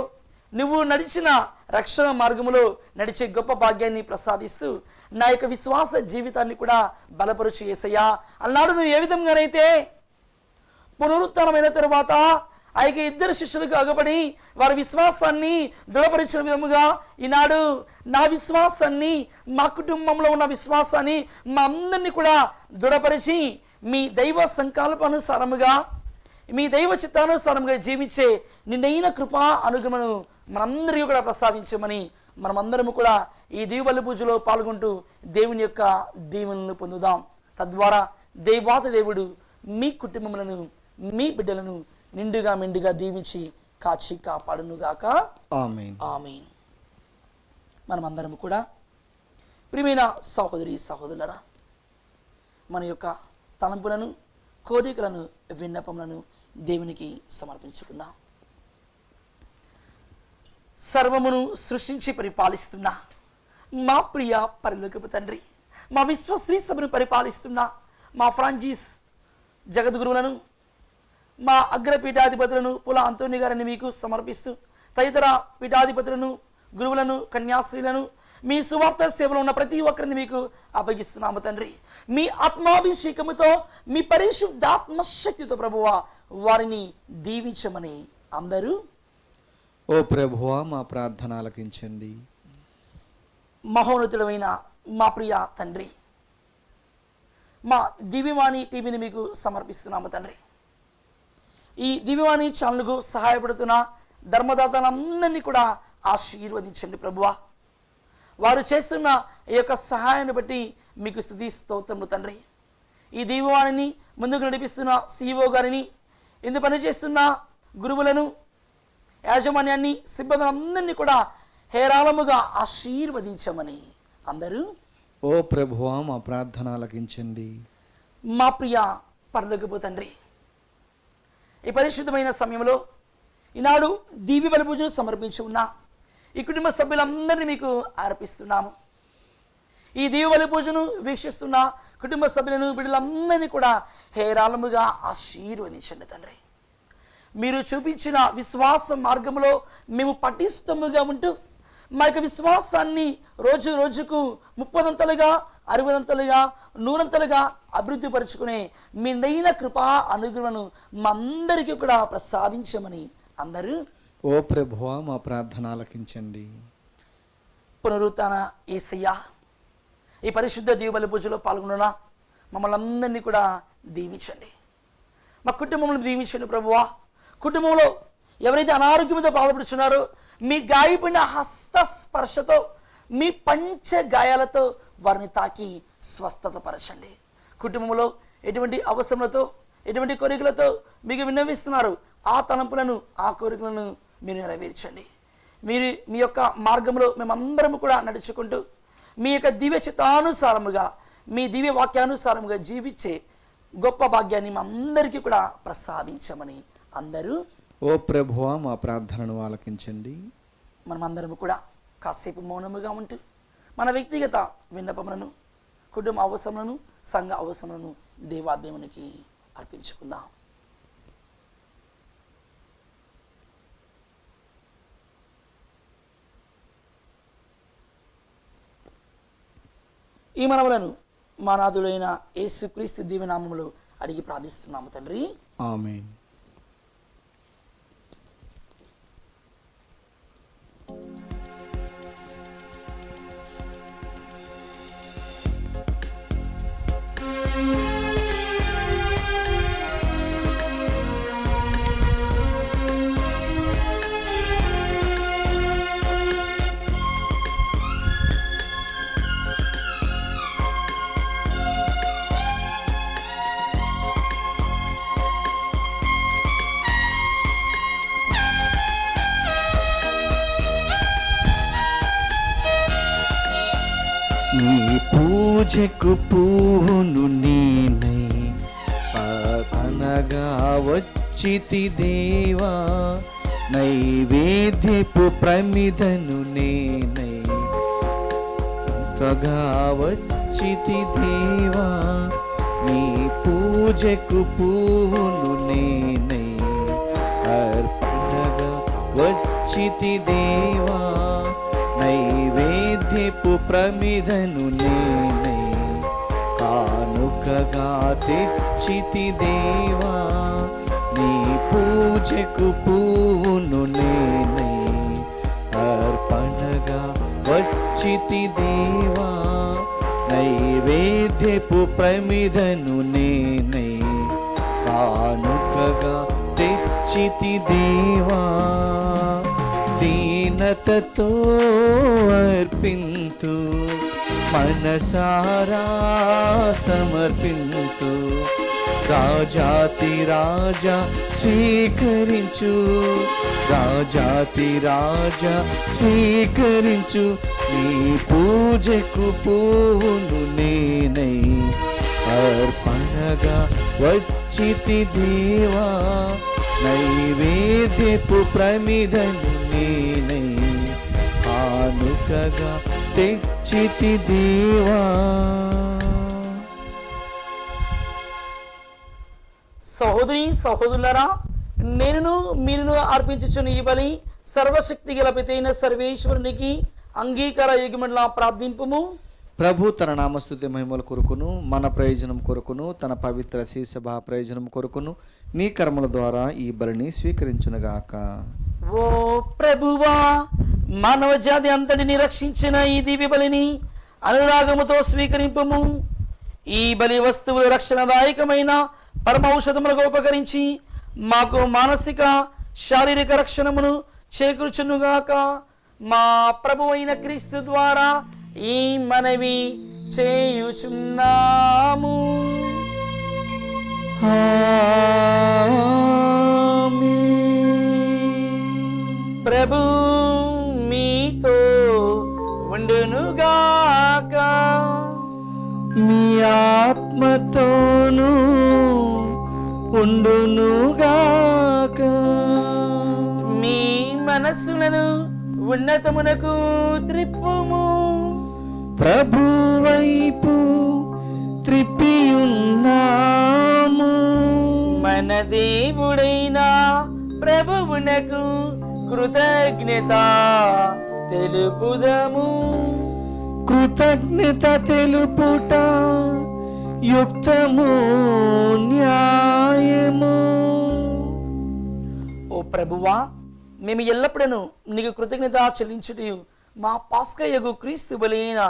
నువ్వు నడిచిన రక్షణ మార్గములో నడిచే గొప్ప భాగ్యాన్ని ప్రసాదిస్తూ నా యొక్క విశ్వాస జీవితాన్ని కూడా బలపరుచు యేసయ్యా అన్నాడు. నువ్వు ఏ విధంగానైతే పునరుత్థానమైన తరువాత ఆ యొక్క ఇద్దరు శిష్యులకు అగబడి వారి విశ్వాసాన్ని దృఢపరిచిన విధముగా ఈనాడు నా విశ్వాసాన్ని, మా కుటుంబంలో ఉన్న విశ్వాసాన్ని మా అందరినీ కూడా దృఢపరిచి మీ దైవ సంకల్పానుసారముగా, మీ దైవ చిత్తానుసారముగా జీవించే నిండైన కృపా అనుగమను మనందరికీ కూడా ప్రసాదించమని మనమందరము కూడా ఈ దీవెబలి పూజలో పాల్గొంటూ దేవుని యొక్క దీవెనలను పొందుదాం. తద్వారా దేవాతి దేవుడు మీ కుటుంబములను, మీ బిడ్డలను నిండుగా మెండుగా దీవించి కాచి కాపాడునుగాక. ఆమేన్. ఆమేన్. మనమందరం కూడా ప్రియమైన సహోదరి సహోదరులరా, మన యొక్క తలంపులను, కోరికలను, విన్నపములను దేవునికి సమర్పించుకుందాం. సర్వమును సృష్టించి పరిపాలిస్తున్న మా ప్రియ పరలోకపు తండ్రి, మా విశ్వశ్రీ సభను పరిపాలిస్తున్న మా ఫ్రాంచీస్ జగద్గురువులను, మా అగ్రపీఠాధిపతులను పుల అంతోని గారిని మీకు సమర్పిస్తూ, తదితర పీఠాధిపతులను, గురువులను, కన్యాశ్రీలను, మీ సువార్త సేవలో ఉన్న ప్రతి ఒక్కరిని మీకు అప్పగిస్తున్నాము తండ్రి. మీ ఆత్మాభిషేకముతో, మీ పరిశుద్ధాత్మ శక్తితో ప్రభువా వారిని దీవించమని అందరూ ఓ ప్రభువా మా ప్రార్థన ఆలకించండి. మహోన్నతుడమైన మా ప్రియ తండ్రి, మా దివ్యవాణి టీవీని మీకు సమర్పిస్తున్నాము తండ్రి. ఈ దివ్యవాణి ఛానల్కు సహాయపడుతున్న ధర్మదాతలందరినీ కూడా ఆశీర్వదించండి ప్రభువా. వారు చేస్తున్న ఈ యొక్క సహాయాన్ని బట్టి మీకు స్తుతి స్తోత్రములు తండ్రి. ఈ దివ్యవాణిని ముందుకు నడిపిస్తున్న CEO గారిని, ఇందు పనిచేస్తున్న గురువులను, యాజమాన్యాన్ని, సిబ్బంది అందరినీ కూడా హేరాళముగా ఆశీర్వదించమని అందరూ ఓ ప్రభువా మా ప్రార్థన ఆలకించండి. మా ప్రియ పరలోకపు తండ్రి, ఈ పరిశుద్ధమైన సమయంలో ఈనాడు దివ్య బలి పూజను సమర్పించి ఉన్న ఈ కుటుంబ సభ్యులందరినీ మీకు అర్పిస్తున్నాము. ఈ దివ్య బలి పూజను వీక్షిస్తున్న కుటుంబ సభ్యులను, బిడ్డలందరినీ కూడా హేరాళముగా ఆశీర్వదించండి తండ్రి. మీరు చూపించిన విశ్వాస మార్గంలో మేము పటిష్టముగా ఉంటూ మా యొక్క విశ్వాసాన్ని రోజు రోజుకు 30 60 100 అభివృద్ధి పరుచుకునే మీ నైన కృపా అనుగ్రహను మా అందరికీ కూడా ప్రసాదించమని అందరూ ఓ ప్రభువా మా ప్రార్థన ఆలకించండి. పునరుత్థాన యేసయ్యా, ఈ పరిశుద్ధ దీవెబలి పూజలో పాల్గొన్న మమ్మల్ని అందరినీ కూడా దీవించండి. మా కుటుంబంలో దీవించండి ప్రభువా. కుటుంబంలో ఎవరైతే అనారోగ్యంతో బాధపడుతున్నారో మీ గాయపడిన హస్త స్పర్శతో, మీ పంచ గాయాలతో వారిని తాకి స్వస్థత పరచండి. కుటుంబంలో ఎటువంటి అవసరములతో, ఎటువంటి కోరికలతో మీకు విన్నవిస్తున్నారు, ఆ తలంపులను, ఆ కోరికలను మీరు నెరవేర్చండి. మీరు మీ యొక్క మార్గంలో మేమందరము కూడా నడుచుకుంటూ మీ యొక్క దివ్య చిత్తానుసారముగా, మీ దివ్య వాక్యానుసారముగా జీవించే గొప్ప భాగ్యాన్ని మా అందరికీ కూడా ప్రసాదించమని అందరూ ఓ ప్రభువా మా ప్రార్థనను ఆలకించండి. మనమందరము కూడా కాసేపు మౌనముగా ఉంటూ మన వ్యక్తిగత విన్నపములను, కుటుంబ అవసరములను, సంఘ అవసరములను దేవాదేవునికి అర్పించుకుందాం. ఈ మనవులను మా నాథుడైన యేసుక్రీస్తు దివ్యనామములో అడిగి ప్రార్థిస్తున్నాము తండ్రి. ఆమేన్. నీ పూజకు పూను నేనై అనగా వచ్చితి దేవా, నైవేద్యపు ప్రమిదను నేనై కగా వచ్చితి దేవా, నీ పూజకు పూను నేనై అర్పణగా వచ్చి తెచ్చితి దేవా, నైవేద్యపు ప్రమిదను నేనై కానుకగా తెచ్చితి దేవా, నీ పూజకు పూను నేనై అర్పణగా వచ్చితి దేవా, నైవేద్యపు ప్రమిదను నేనై కానుకగా తెచ్చితి దేవా, దీనతతో అర్పింతు మనసారా సమర్పింతు, రాజాతి రాజా స్వీకరించు, రాజాతి రాజా స్వీకరించు, నీ పూజకు పూను నేనై అర్పణగా వచ్చితి దేవా, నైవేద్యపు ప్రమిదను నేనై కానుకగా తెచ్చితి దేవా. సహోదరి సహోదరులారా, నేనును మీరును అర్పించుచున్న ఈ బలి సర్వశక్తి గల పితైన సర్వేశ్వరునికి అంగీకార యోగ్యముగా ప్రార్థింపుము. ప్రభు తన నామస్తుతి మహిమల కొరకును మన ప్రయోజనం కొరకును తన పవిత్ర శీసభ ప్రయోజనం కొరకును నీ కర్మల ద్వారా ఈ బలిని స్వీకరించునుగాక. ఓ ప్రభువా, మానవ జాతి అంతటిని రక్షించిన ఈ దివ్య బలిని అనురాగముతో స్వీకరింపము. ఈ బలి వస్తువులు రక్షణదాయకమైన పరమ ఔషధములకు ఉపకరించి మాకు మానసిక శారీరక రక్షణమును చేకూర్చునుగాక. మా ప్రభువైన క్రీస్తు ద్వారా ఈ మనవి చేయుచున్నాము. ప్రభు మీతో ఉండునుగాక, మీ ఆత్మతోను ఉండునుగాక. మీ మనస్సులను ఉన్నతమునకు త్రిప్పుము. ప్రభు వైపు త్రిప్పియున్నాము. మన దేవుడైన ప్రభువునకు కృతజ్ఞత తెలుపుదము. కృతజ్ఞత తెలుపుట యుక్తము న్యాయము. ఓ ప్రభువా, మేము ఎల్లప్పుడూ నీకు కృతజ్ఞత చెల్లించుటయు మా పాస్కయ్యగు క్రీస్తు బలైన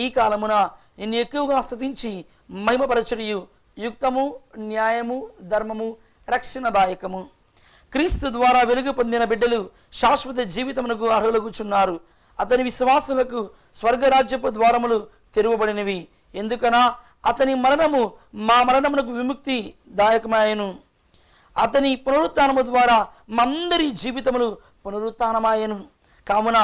ఈ కాలమున నిన్ను ఎక్కువగా స్తుతించి మహిమపరచుటయు యుక్తము న్యాయము ధర్మము రక్షణదాయకము. క్రీస్తు ద్వారా వెలుగు పొందిన బిడ్డలు శాశ్వత జీవితమునకు అర్హులగుచున్నారు. అతని విశ్వాసులకు స్వర్గరాజ్యపు ద్వారములు తెరవబడినవి. ఎందుకనా అతని మరణము మా మరణమునకు విముక్తి దాయకమాయను. అతని పునరుత్థానము ద్వారా మందరి జీవితములు పునరుత్థానమాయను. కావున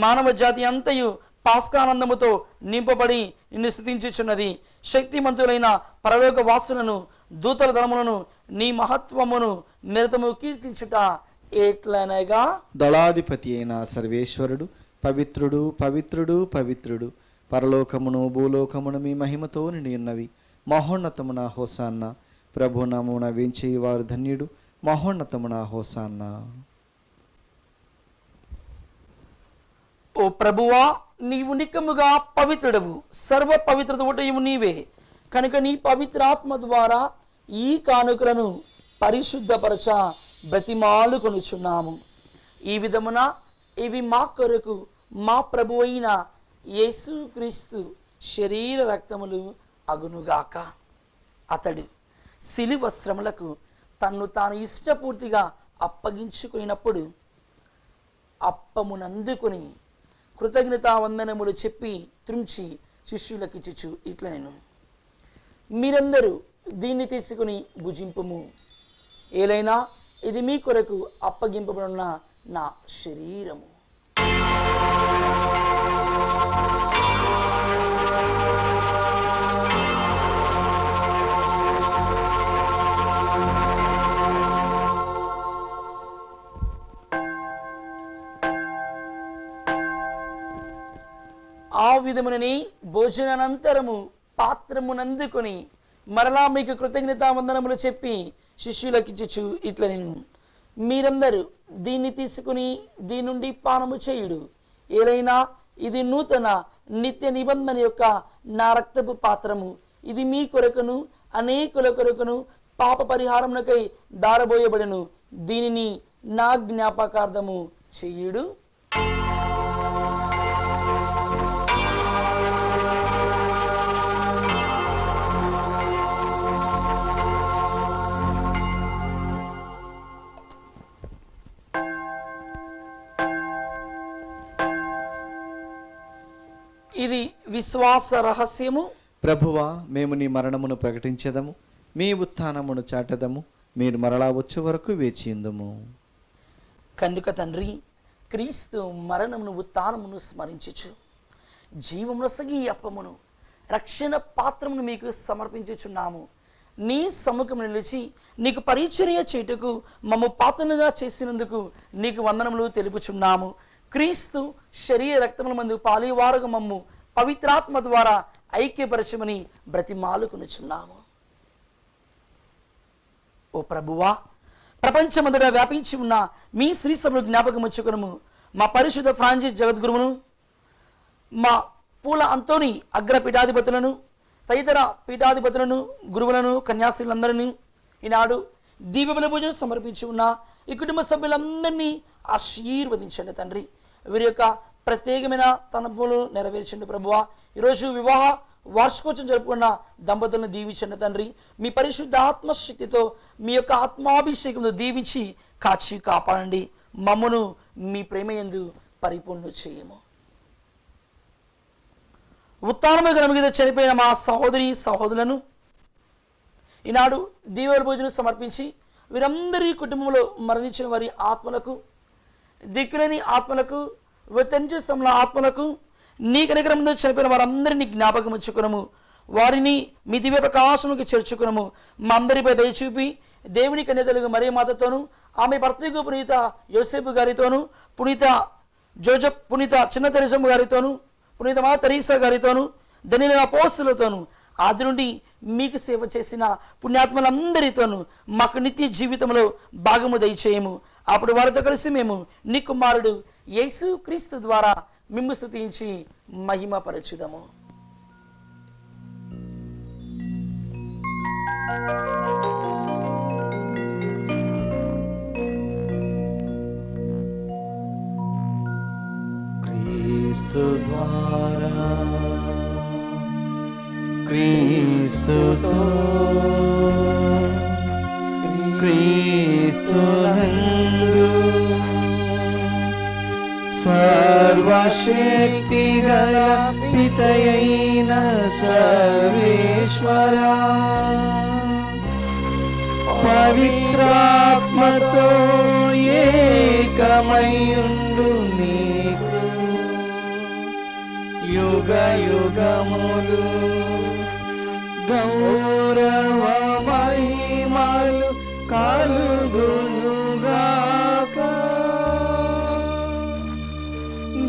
మానవ జాతి అంతయు పాస్కానందముతో నింపబడి నిన్ను స్తుతించుచున్నది. శక్తిమంతులైన పరలోక వాసులను దూతల ధనములను నీ మహత్వమును నిరతము కీర్తించుట ఎట్లనగా, దళాధిపతి అయిన సర్వేశ్వరుడు పవిత్రుడు పవిత్రుడు పవిత్రుడు, పరలోకమును భూలోకమును మీ మహిమతో నిండి ఉన్నవి. మహోన్నతమున హోసాన్న. ప్రభు నామమున వేంచేయి వారు ధన్యుడు. మహోన్నతమున హోసాన్న. ఓ ప్రభువా, నీవు నిక్కముగా పవిత్రుడవు, సర్వ పవిత్రత ఉటయము నీవే. కనుక నీ పవిత్రాత్మ ద్వారా ఈ కానుకలను పరిశుద్ధపరచ బ్రతిమాలు కొనుచున్నాము. ఈ విధమున ఇవి మా కొరకు మా ప్రభువైన యేసుక్రీస్తు శరీర రక్తములు అగునుగాక. అతడు సిలువ శ్రమలకు తన్ను తాను ఇష్టపూర్తిగా అప్పగించుకున్నప్పుడు అప్పమునందుకొని కృతజ్ఞతా వందనములు చెప్పి త్రుంచి శిష్యులకిచ్చుచు ఇట్లా, నేను మీరందరూ దీన్ని తీసుకుని భుజింపుము. ఏలైనా ఇది మీ కొరకు అప్పగింపబడిన నా శరీరము. ఆ విధమునని భోజనానంతరము పాత్రమునందుకొని మరలా మీకు కృతజ్ఞతా వందనములు చెప్పి శిష్యులకిచ్చుచు ఇట్లా, నేను మీరందరూ దీన్ని తీసుకుని దీని నుండి పానము చేయుడు. ఏలైనా ఇది నూతన నిత్య నిబంధన యొక్క నా రక్తపు పాత్రము. ఇది మీ కొరకును అనేకుల కొరకును పాప పరిహారమునకై దారబోయబడెను. దీనిని నా జ్ఞాపకార్థము చేయుడు. ఇది విశ్వాస రహస్యము. ప్రభువా, మేము నీ మరణమును ప్రకటించెదము, మీ ఉత్థానమును చాటెదము. మీరు మరలా వచ్చే వరకు వేచియుందుము. కనుక తండ్రి, క్రీస్తు మరణమును ఉత్థానమును స్మరించుచు జీవమునసగి అప్పమును రక్షణ పాత్రమును మీకు సమర్పించుచున్నాము. నీ సముఖము నిలిచి నీకు పరిచర్య చేయుటకు మమ్ము పాత్రలుగా చేసినందుకు నీకు వందనములు తెలుపుచున్నాము. క్రీస్తు శరీర రక్తముల మందు పాలివారుగా మమ్ము పవిత్రాత్మ ద్వారా ఐక్యపరచమని బ్రతిమాలుకొనుచున్నాము. ఓ ప్రభువా, ప్రపంచమంతటా వ్యాపించి ఉన్న మీ శ్రీ సభను జ్ఞాపకం ఉంచుకొనుము. మా పరిశుద్ధ ఫ్రాన్సిస్ జగద్గురువును, మా పూల అంతోని అగ్ర పీఠాధిపతులను, తదితర పీఠాధిపతులను, గురువులను, కన్యాస్త్రీలందరినీ ఈనాడు దీపబలి పూజను సమర్పించి ఉన్న ఈ కుటుంబ సభ్యులందరినీ ఆశీర్వదించండి తండ్రి. వీరి యొక్క ప్రత్యేకమైన తలంపులు నెరవేర్చండి ప్రభువా. ఈరోజు వివాహ వార్షికోత్సవం జరుపుకున్న దంపతులను దీవించండి తండ్రి. మీ పరిశుద్ధ ఆత్మశక్తితో మీ యొక్క ఆత్మాభిషేకంతో దీవించి కాచి కాపాడండి. మమ్మను మీ ప్రేమ యందు పరిపూర్ణ చేయము. ఉత్తానము గల మీద చనిపోయిన మా సహోదరి సహోదరులను ఈనాడు దీవెల పూజను సమర్పించి వీరందరి కుటుంబంలో మరణించిన వారి ఆత్మలకు, దిక్కులేని ఆత్మలకు, వృత్తంజస్తముల ఆత్మలకు, నీ కనికరముతో చనిపోయిన వారందరినీ జ్ఞాపకం ఉంచుకునము. వారిని మీ దివ్య ప్రకాశముకి చేర్చుకునము. మా అందరిపై దయచూపి దేవుని కన్యతలుగు మరియ మాతతోను, ఆమె భర్తకు పునీత యోసేపు గారితోను, పునీత జోజఫ్, పునీత చిన్న తెరిసమ్మ గారితోను, పునీత మా తెరీసా గారితోను, ధన్యులైన అపోస్తలులతోను, ఆది నుండి మీకు సేవ చేసిన పుణ్యాత్మలందరితోనూ మాకు నిత్య జీవితంలో భాగము దయచేయము. అప్పుడు వారితో కలిసి మేము నీ కుమారుడు యేసు క్రీస్తు ద్వారా మిమ్ము స్తుతించి మహిమపరచుదము. క్రీస్తు ద్వారా, క్రీస్తుతో, క్రీస్తునందు సర్వశక్తి గల పితయైన సర్వేశ్వరా, పవిత్రాత్మతో ఏకమయుండు నీకు యుగ యుగములు గౌరవ మహిమలు కలుగునుగాక.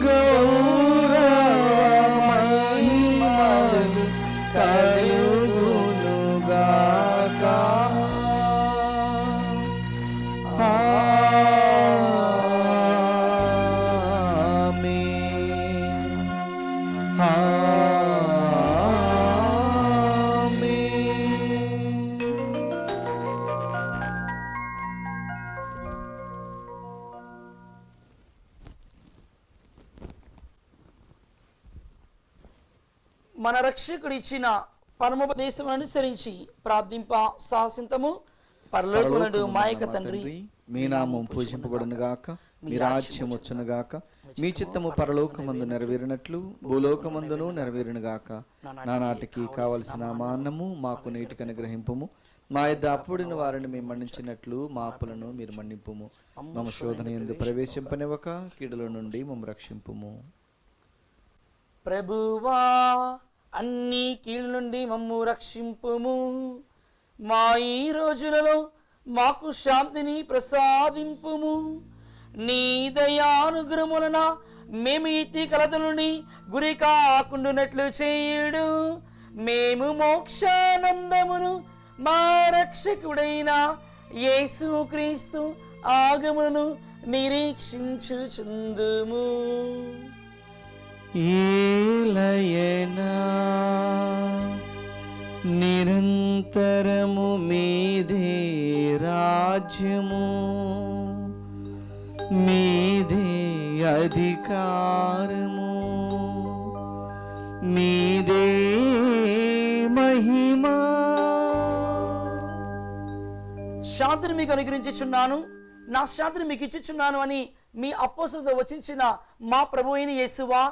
గౌరవ మహిమలు కలుగునుగాక. ఆమేన్. మన రక్షకుడు ఇచ్చిన పరమోపదేశం అనుసరించి ప్రార్థింప సాహసింతము. పరలోకమునందు మా యొక్క తండ్రి, మీ నామం పూజింపబడును గాక, మీ రాజ్యం వచ్చును గాక, మీ చిత్తము పరలోకమందు నెరవేరినట్లు భూలోకమందును నెరవేరును గాక. నానాటికి కావలసిన మా అన్నము మాకు నేటికి అనుగ్రహింపుము. మా యొద్ద అప్పుడిన వారిని మేము మన్నించినట్లు మా అప్పులను మీరు మన్నింపుము. మమ్మ శోధన యందు ప్రవేశింపనివ్వక కీడుల నుండి మమ్మ రక్షింపుము. ప్రభువా, అన్ని కీళ్ళ నుండి మమ్ము రక్షింపుము. మా ఈ రోజులలో మాకు శాంతిని ప్రసాదింపుము. నీ దయానుగ్రహములన మేము ఇట్టి కలతలని గురి కాకుండానట్లు చేయుడు. మేము మోక్షానందమును మా రక్షకుడైన యేసు క్రీస్తు ఆగమను నిరీక్షించుచుందుము. ఏలయనా నిరంతరము మీదే రాజ్యము, మీదే అధికారము, మీదే మహిమా. శాంతిని మీకు అనుగ్రహించుచున్నాను, నా శాంతిని మీకు ఇచ్చుచున్నాను అని మీ అపోస్తలులతో వచించిన మా ప్రభు అయిన యేసువా,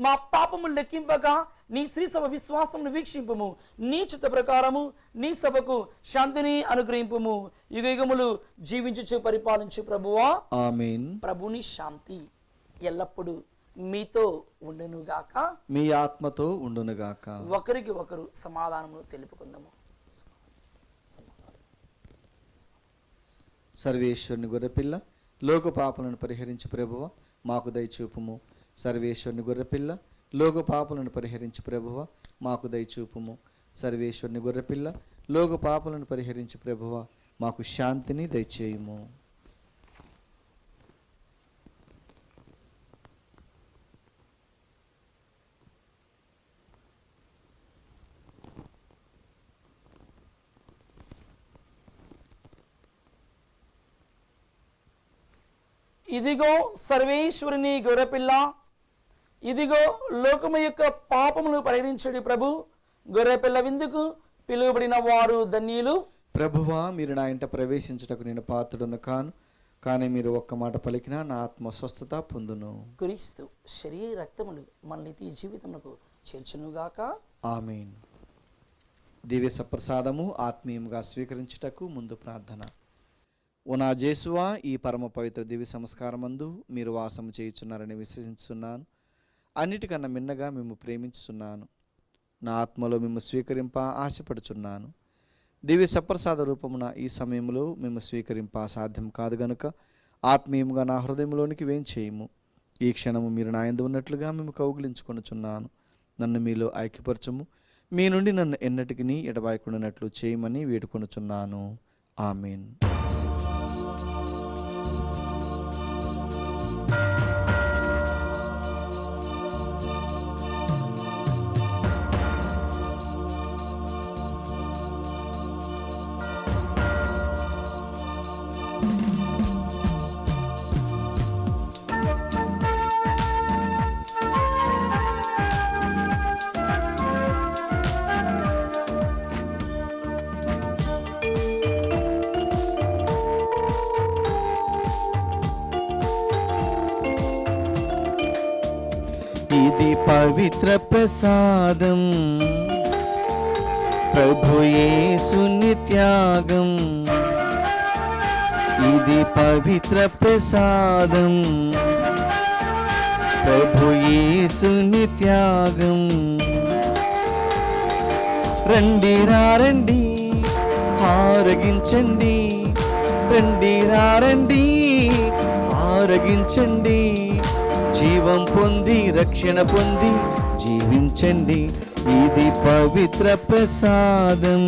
మా పాపములు లెక్కింపగా నీ శ్రీ సభ విశ్వాసమును వీక్షింపుము. నీ చిత్త ప్రకారము నీ సభకు శాంతిని అనుగ్రహింపుము. యుగయుగములు జీవించుచు పరిపాలించు ప్రభువా, ఆమేన్. ప్రభుని శాంతి ఎల్లప్పుడూ మీతో ఉండునుగాక, మీ ఆత్మతో ఉండునుగాక. ఒకరికి ఒకరు సమాధానమును తెలుపుకుందాము. సర్వేశ్వరుని గొర్రెపిల్ల, లోక పాపలను పరిహరించు ప్రభువ మాకు దయచూపుము. సర్వేశ్వరుని గొర్రెపిల్ల, లోక పాపలను పరిహరించు ప్రభువ మాకు దయచూపుము. సర్వేశ్వరుని గొర్రెపిల్ల, లోక పాపలను పరిహరించు ప్రభువ మాకు శాంతిని దయచేయుము. ఇదిగో సర్వేశ్వరుని గొర్రెపిల్ల, ఇదిగో లోకము యొక్క పాపములు పరిహరించుడి ప్రభు. గొర్రెపిల్ల విందుకు పిలువబడిన వారు ధన్యులు. ప్రభువా, మీరు నా ఇంట ప్రవేశించుటకు నేను పాత్రుడను కాను, కానీ మీరు ఒక్క మాట పలికినా నా ఆత్మ స్వస్థత పొందును. క్రీస్తు శరీర రక్తములు మన నిత్య జీవితమునకు చేర్చునుగాక, ఆమేన్. దివ్య సప్రసాదము ఆత్మీయంగా స్వీకరించుటకు ముందు ప్రార్థన. ఓ నా జేసువా, ఈ పరమ పవిత్ర దివ్య సంస్కారమందు మీరు వాసము చేయుచున్నారని విశ్వసిస్తున్నాను. అన్నిటికన్నా మిన్నగా మేము ప్రేమించుతున్నాను. నా ఆత్మలో మేము స్వీకరింప ఆశపడుచున్నాను. దివ్య సప్రసాద రూపమున ఈ సమయంలో మేము స్వీకరింప సాధ్యం కాదు గనుక ఆత్మీయంగా నా హృదయంలోనికి వేంచేయము. ఈ క్షణము మీరు నా యందు ఉన్నట్లుగా మేము కౌగిలించుకొనుచున్నాను. నన్ను మీలో ఐక్యపరచుము. మీ నుండి నన్ను ఎన్నటికి ఎడబాయకుండానట్లు చేయమని వేడుకొనుచున్నాను. ఆమేన్. ఇది పవిత్ర ప్రసాదం, ప్రభు యేసుని త్యాగం. ఇది పవిత్ర ప్రసాదం, ప్రభు యేసుని త్యాగం. రండి రండి ఆరగించండి, రండి రండి ఆరగించండి. జీవం పొంది రక్షణ పొంది జీవించండి. ఇది పవిత్ర ప్రసాదం,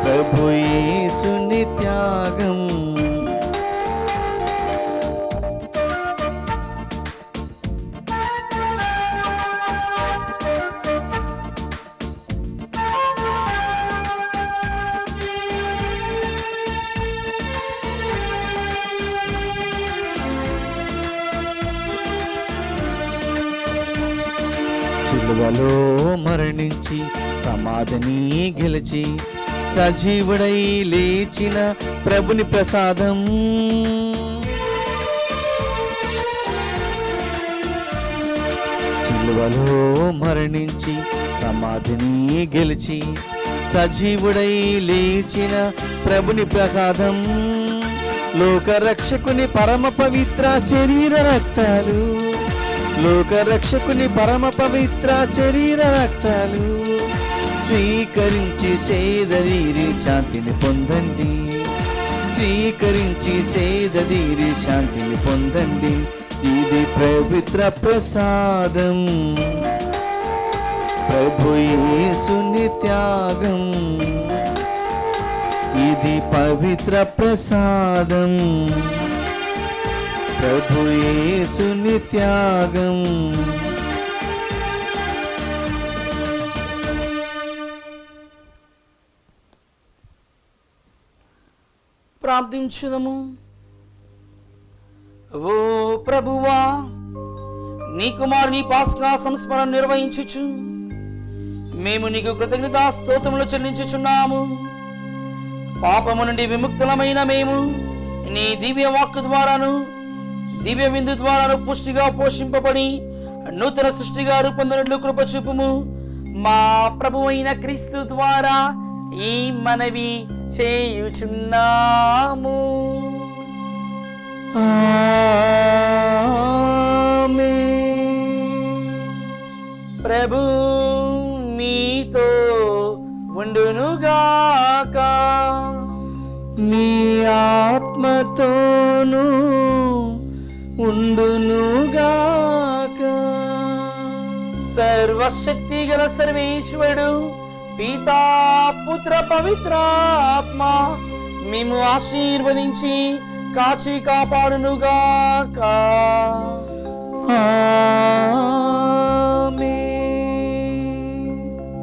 ప్రభు యేసుని త్యాగం. సిలువలో మరణించి సమాధిని గెలిచి సజీవుడై లేచిన ప్రభుని ప్రసాదం. సిలువలో మరణించి సమాధిని గెలిచి సజీవుడై లేచిన ప్రభుని ప్రసాదం. లోకరక్షకుని పరమ పవిత్ర శరీర రక్తాలు, లోకరక్షకుని పరమ పవిత్ర శరీర రక్తాలు స్వీకరించి సేదదీరి శాంతిని పొందండి. స్వీకరించి సేదదీరి శాంతిని పొందండి. ఇది పవిత్ర ప్రసాదం, ప్రభు యేసుని త్యాగం. ఇది పవిత్ర ప్రసాదం, ప్రభు యేసుని త్యాగం. ప్రార్థించుదము. ఓ ప్రభువా, నీ కుమారుని పాస్కా సంస్మరణ నిర్వహించుచు మేము నీకు కృతజ్ఞతా స్తోత్రములు చెల్లించుచున్నాము. పాపము నుండి విముక్తులమైన మేము నీ దివ్య వాక్కు ద్వారాను దివ్య విందు ద్వారాను పుష్టిగా పోషింపబడి నూతన సృష్టిగా రూపొందినట్లు కృప చూపుము. మా ప్రభువు అయిన క్రీస్తు ద్వారా ఈ మనవి చేయుచున్నాము. ప్రభు మీతో ఉండునుగాక, మీ ఆత్మతోను ఉండునుగాక. సర్వశక్తి గల సర్వేశ్వరుడు పితా పుత్ర పవిత్రాత్మ మేము ఆశీర్వదించి కాచి కాపాడునుగాక.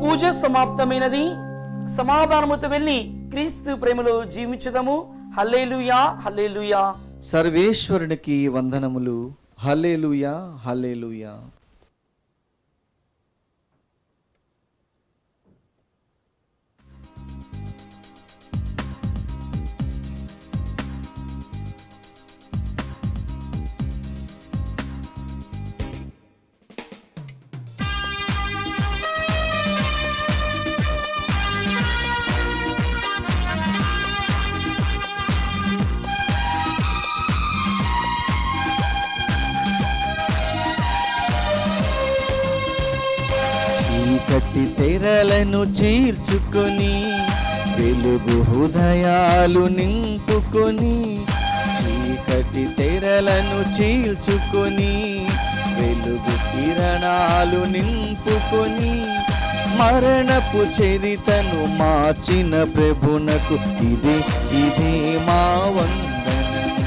పూజ సమాప్తమైనది. సమాధానముతో వెళ్ళి క్రీస్తు ప్రేమలో జీవించుదము. హల్లెలూయా, హల్లెలూయా. సర్వేశ్వరునికి వందనములు. హల్లెలూయా, హల్లెలూయా. చీకటి తెరలను చీల్చుకొని వెలుగు హృదయాలు నింపుకొని, చీకటి తెరలను చీల్చుకొని వెలుగు కిరణాలు నింపుకొని, మరణపు చరితను మార్చిన ప్రభునకు ఇదే ఇదే మా వందనము.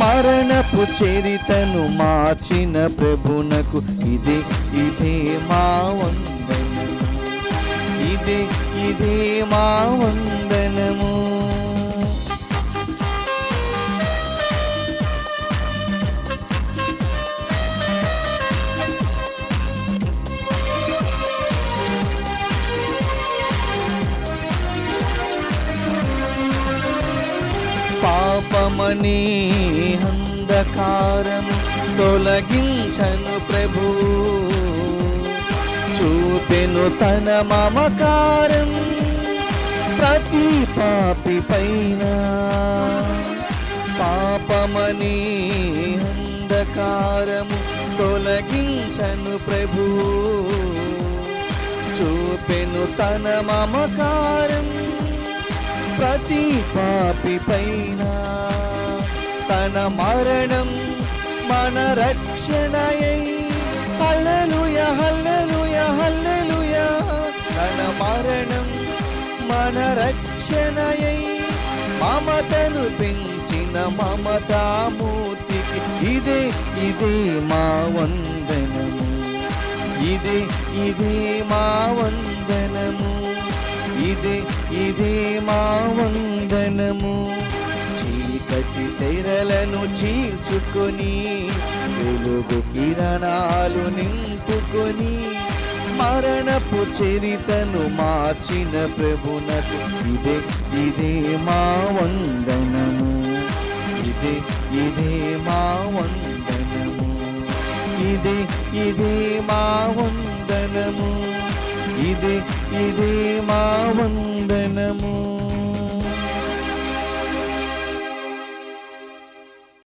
మరణపు చరితను మార్చిన ప్రభునకు ఇదే ఇదే మా వందనము. ఇదే ఇదే మా వందనము. పాపమనే అంధకారము తొలగించను ప్రభు, చూపెను తన మమకారం ప్రతి పాపి పైన. పాపమనే అంధకారము తొలగించను ప్రభు, చూపెను తన మమకారం ప్రతి పాపి పైన. తన మరణం మన రక్షణయై, హల్లెలూయా, హల్లెలూయా, హల్లెలూయా. తన మరణం మన రక్షణయై, మమతను పెంచిన మమతామూర్తికి ఇదే ఇదే మా వందనము. ఇదే ఇదే మా వందనము. ఇదే ఇదే మా వందనము. చీకటి తెరలను చీల్చుకొని వెలుగు కిరణాలు నింపుకొని, మరణపు చరితను మార్చిన ప్రభునకు ఇదే ఇదే మా వందనము. ఇదే ఇదే మా వందనము. ఇదే ఇదే మా వందనము. ఇదే ఇదే మా వందనము.